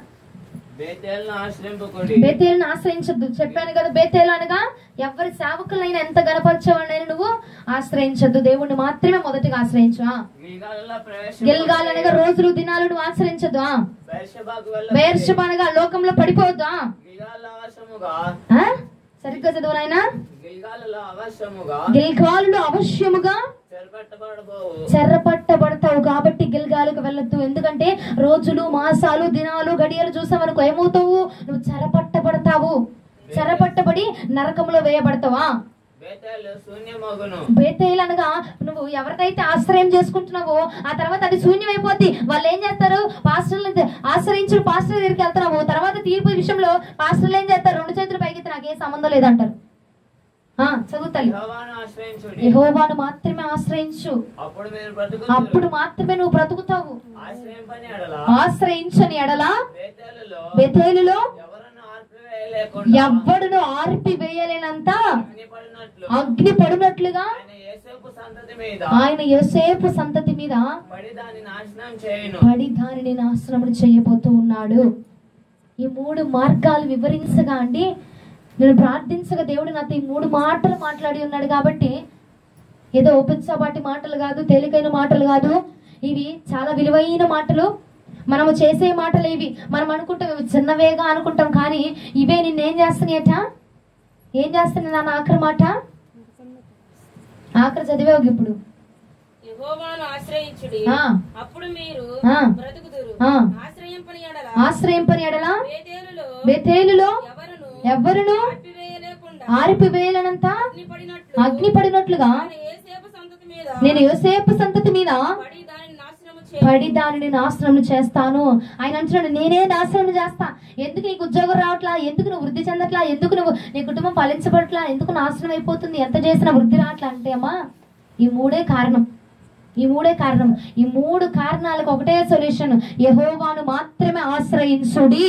బేతేలును ఆశ్రయించద్దు చెప్పాను కదా. బేతేలు అనగా ఎవరి సేవకులైనా ఎంత గణపరిచేవాడినైనా నువ్వు ఆశ్రయించద్దు, దేవుణ్ణి మాత్రమే మొదటిగా ఆశ్రయించు. గిల్గాల్ అనగా రోజులు, దినాలు నువ్వు ఆశ్రయించద్దు. బెయేర్షెబా అనగా లోకంలో పడిపోవద్దు. సరిగ్గా చదువు నాయనా. గిల్గాలులో అవశ్యముగా చెరపట్టబడతావు. కాబట్టి గిల్గాలకు వెళ్ళొద్దు. ఎందుకంటే రోజులు, మాసాలు, దినాలు, గడియలు చూసావనుకో ఏమవుతావు? నువ్వు చెరపట్టబడతావు. చెరపట్టబడి నరకంలో వేయబడతావా? బేతేలు అనగా నువ్వు ఎవరినైతే ఆశ్రయం చేసుకుంటున్నావో ఆ తర్వాత అది శూన్యమైపోద్ది. వాళ్ళు ఏం చేస్తారు? పాస్టర్లు ఆశ్రయించిన పాస్టర్ దగ్గరికి వెళ్తున్నావు, తర్వాత తీర్పు విషయంలో పాస్టర్లు ఏం చేస్తారు? 2 చేతులు పైకి నాకు ఏ సంబంధం లేదంటారు. చదువుతాయి. యెహోవాను మాత్రమే ఆశ్రయించు, అప్పుడు మాత్రమే నువ్వు బ్రతుకుతావు. ఆశ్రయించని ఎడల బేతేలులో ఎవ్వడును ఆర్పివేయలేనంత అగ్ని పడినట్లుగా ఆయన యోసేపు సంతతి మీద పడి దానిని నాశనం చేయబోతూ ఉన్నాడు. ఈ 3 మార్గాలు వివరించగా అండి నేను ప్రార్థించగా దేవుడు నాతో ఈ 3 మాటలు మాట్లాడి ఉన్నాడు. కాబట్టి ఏదో ఓపెన్ సబాటి మాటలు కాదు, తేలికైన మాటలు కాదు, ఇవి చాలా విలువైన మాటలు. మనము చేసే మాటలు ఇవి. మనం అనుకుంటాం ఇవి చిన్నవేగా అనుకుంటాం, కానీ ఇవే నిన్నేం చేస్తున్నాయట? ఏం చేస్తున్నాయి నాన్న? ఆఖరి మాట ఆఖరి చదివేవు ఇప్పుడు. యెహోవాను ఆశ్రయించుడి, అప్పుడు మీరు బ్రతుకుదురు. ఆశ్రయింపని ఎడల బేతేలులో ఎవరును ఆర్పివేయలేనంత అగ్ని పడినట్లుగా నేను యోసేపు సంతతి మీద పడి దానిని నాశనం చేస్తాను. ఆయన అంటున్నాడు నేనే నాశనం చేస్తా. ఎందుకు నీకు ఉద్యోగం రావట్లా? ఎందుకు నువ్వు వృద్ధి చెందట్లా? ఎందుకు నువ్వు నీ కుటుంబం ఫలించబడట్లా? ఎందుకు నాశనం అయిపోతుంది? ఎంత చేసినా వృద్ధి రావట్లా అంటే అమ్మా ఈ 3 కారణం. ఈ 3 కారణాలకు ఒకటే సొల్యూషన్. యెహోవాను మాత్రమే ఆశ్రయించుడి.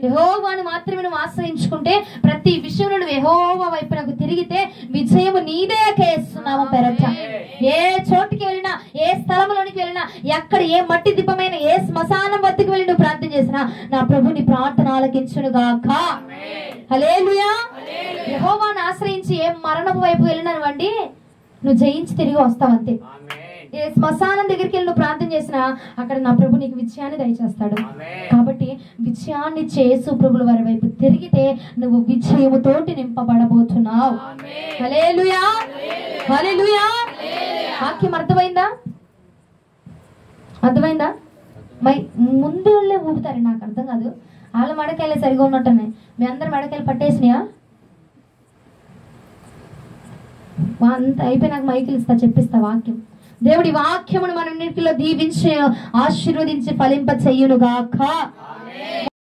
యెహోవాను మాత్రమే నువ్వు ఆశ్రయించుకుంటే ప్రతి విషయంలో నువ్వు యెహోవా వైపునకు తిరిగితే విజయము నీదే కేస్తున్నావు పెరట. ఏ చోటుకి వెళ్ళినా, ఏ స్థలంలోనికి వెళ్ళినా, ఎక్కడ ఏ మట్టి దీపమైన, ఏ శ్మశానం వద్దకు వెళ్ళి నువ్వు ప్రార్థన చేసినా నా ప్రభుని ప్రార్థన ఆలకించును గాక. హల్లెలూయా. యెహోవాను ఆశ్రయించి ఏ మరణం వైపు వెళ్ళినవండి నువ్వు జయించి తిరిగి వస్తావు అంతే. ఏ శ్మశానం దగ్గరికి వెళ్ళి నువ్వు ప్రార్థన చేసినా అక్కడ నా ప్రభు నీకు విజయాన్ని దయచేస్తాడు. కాబట్టి విజయాన్ని యేసు ప్రభుల వారి వైపు తిరిగితే నువ్వు విజయముతోటి నింపబడబోతున్నావు. హల్లెలూయా, హల్లెలూయా. వాక్యం అర్థమైందా? అర్థమైందా? ముందు వాళ్ళే ఊపుతారు, నాకు అర్థం కాదు. వాళ్ళ మెడకాయలే సరిగా ఉన్నట్టున్నాయి, మీ అందరు మెడకాయలు పట్టేసినాయా? అంత అయిపోయి నాకు మైకిల్ ఇస్తా, చెప్పిస్తా వాక్యం. దేవుడి వాక్యమును మన నీటిలో దీవించి ఆశీర్వదించి ఫలింప చెయ్యునుగాక.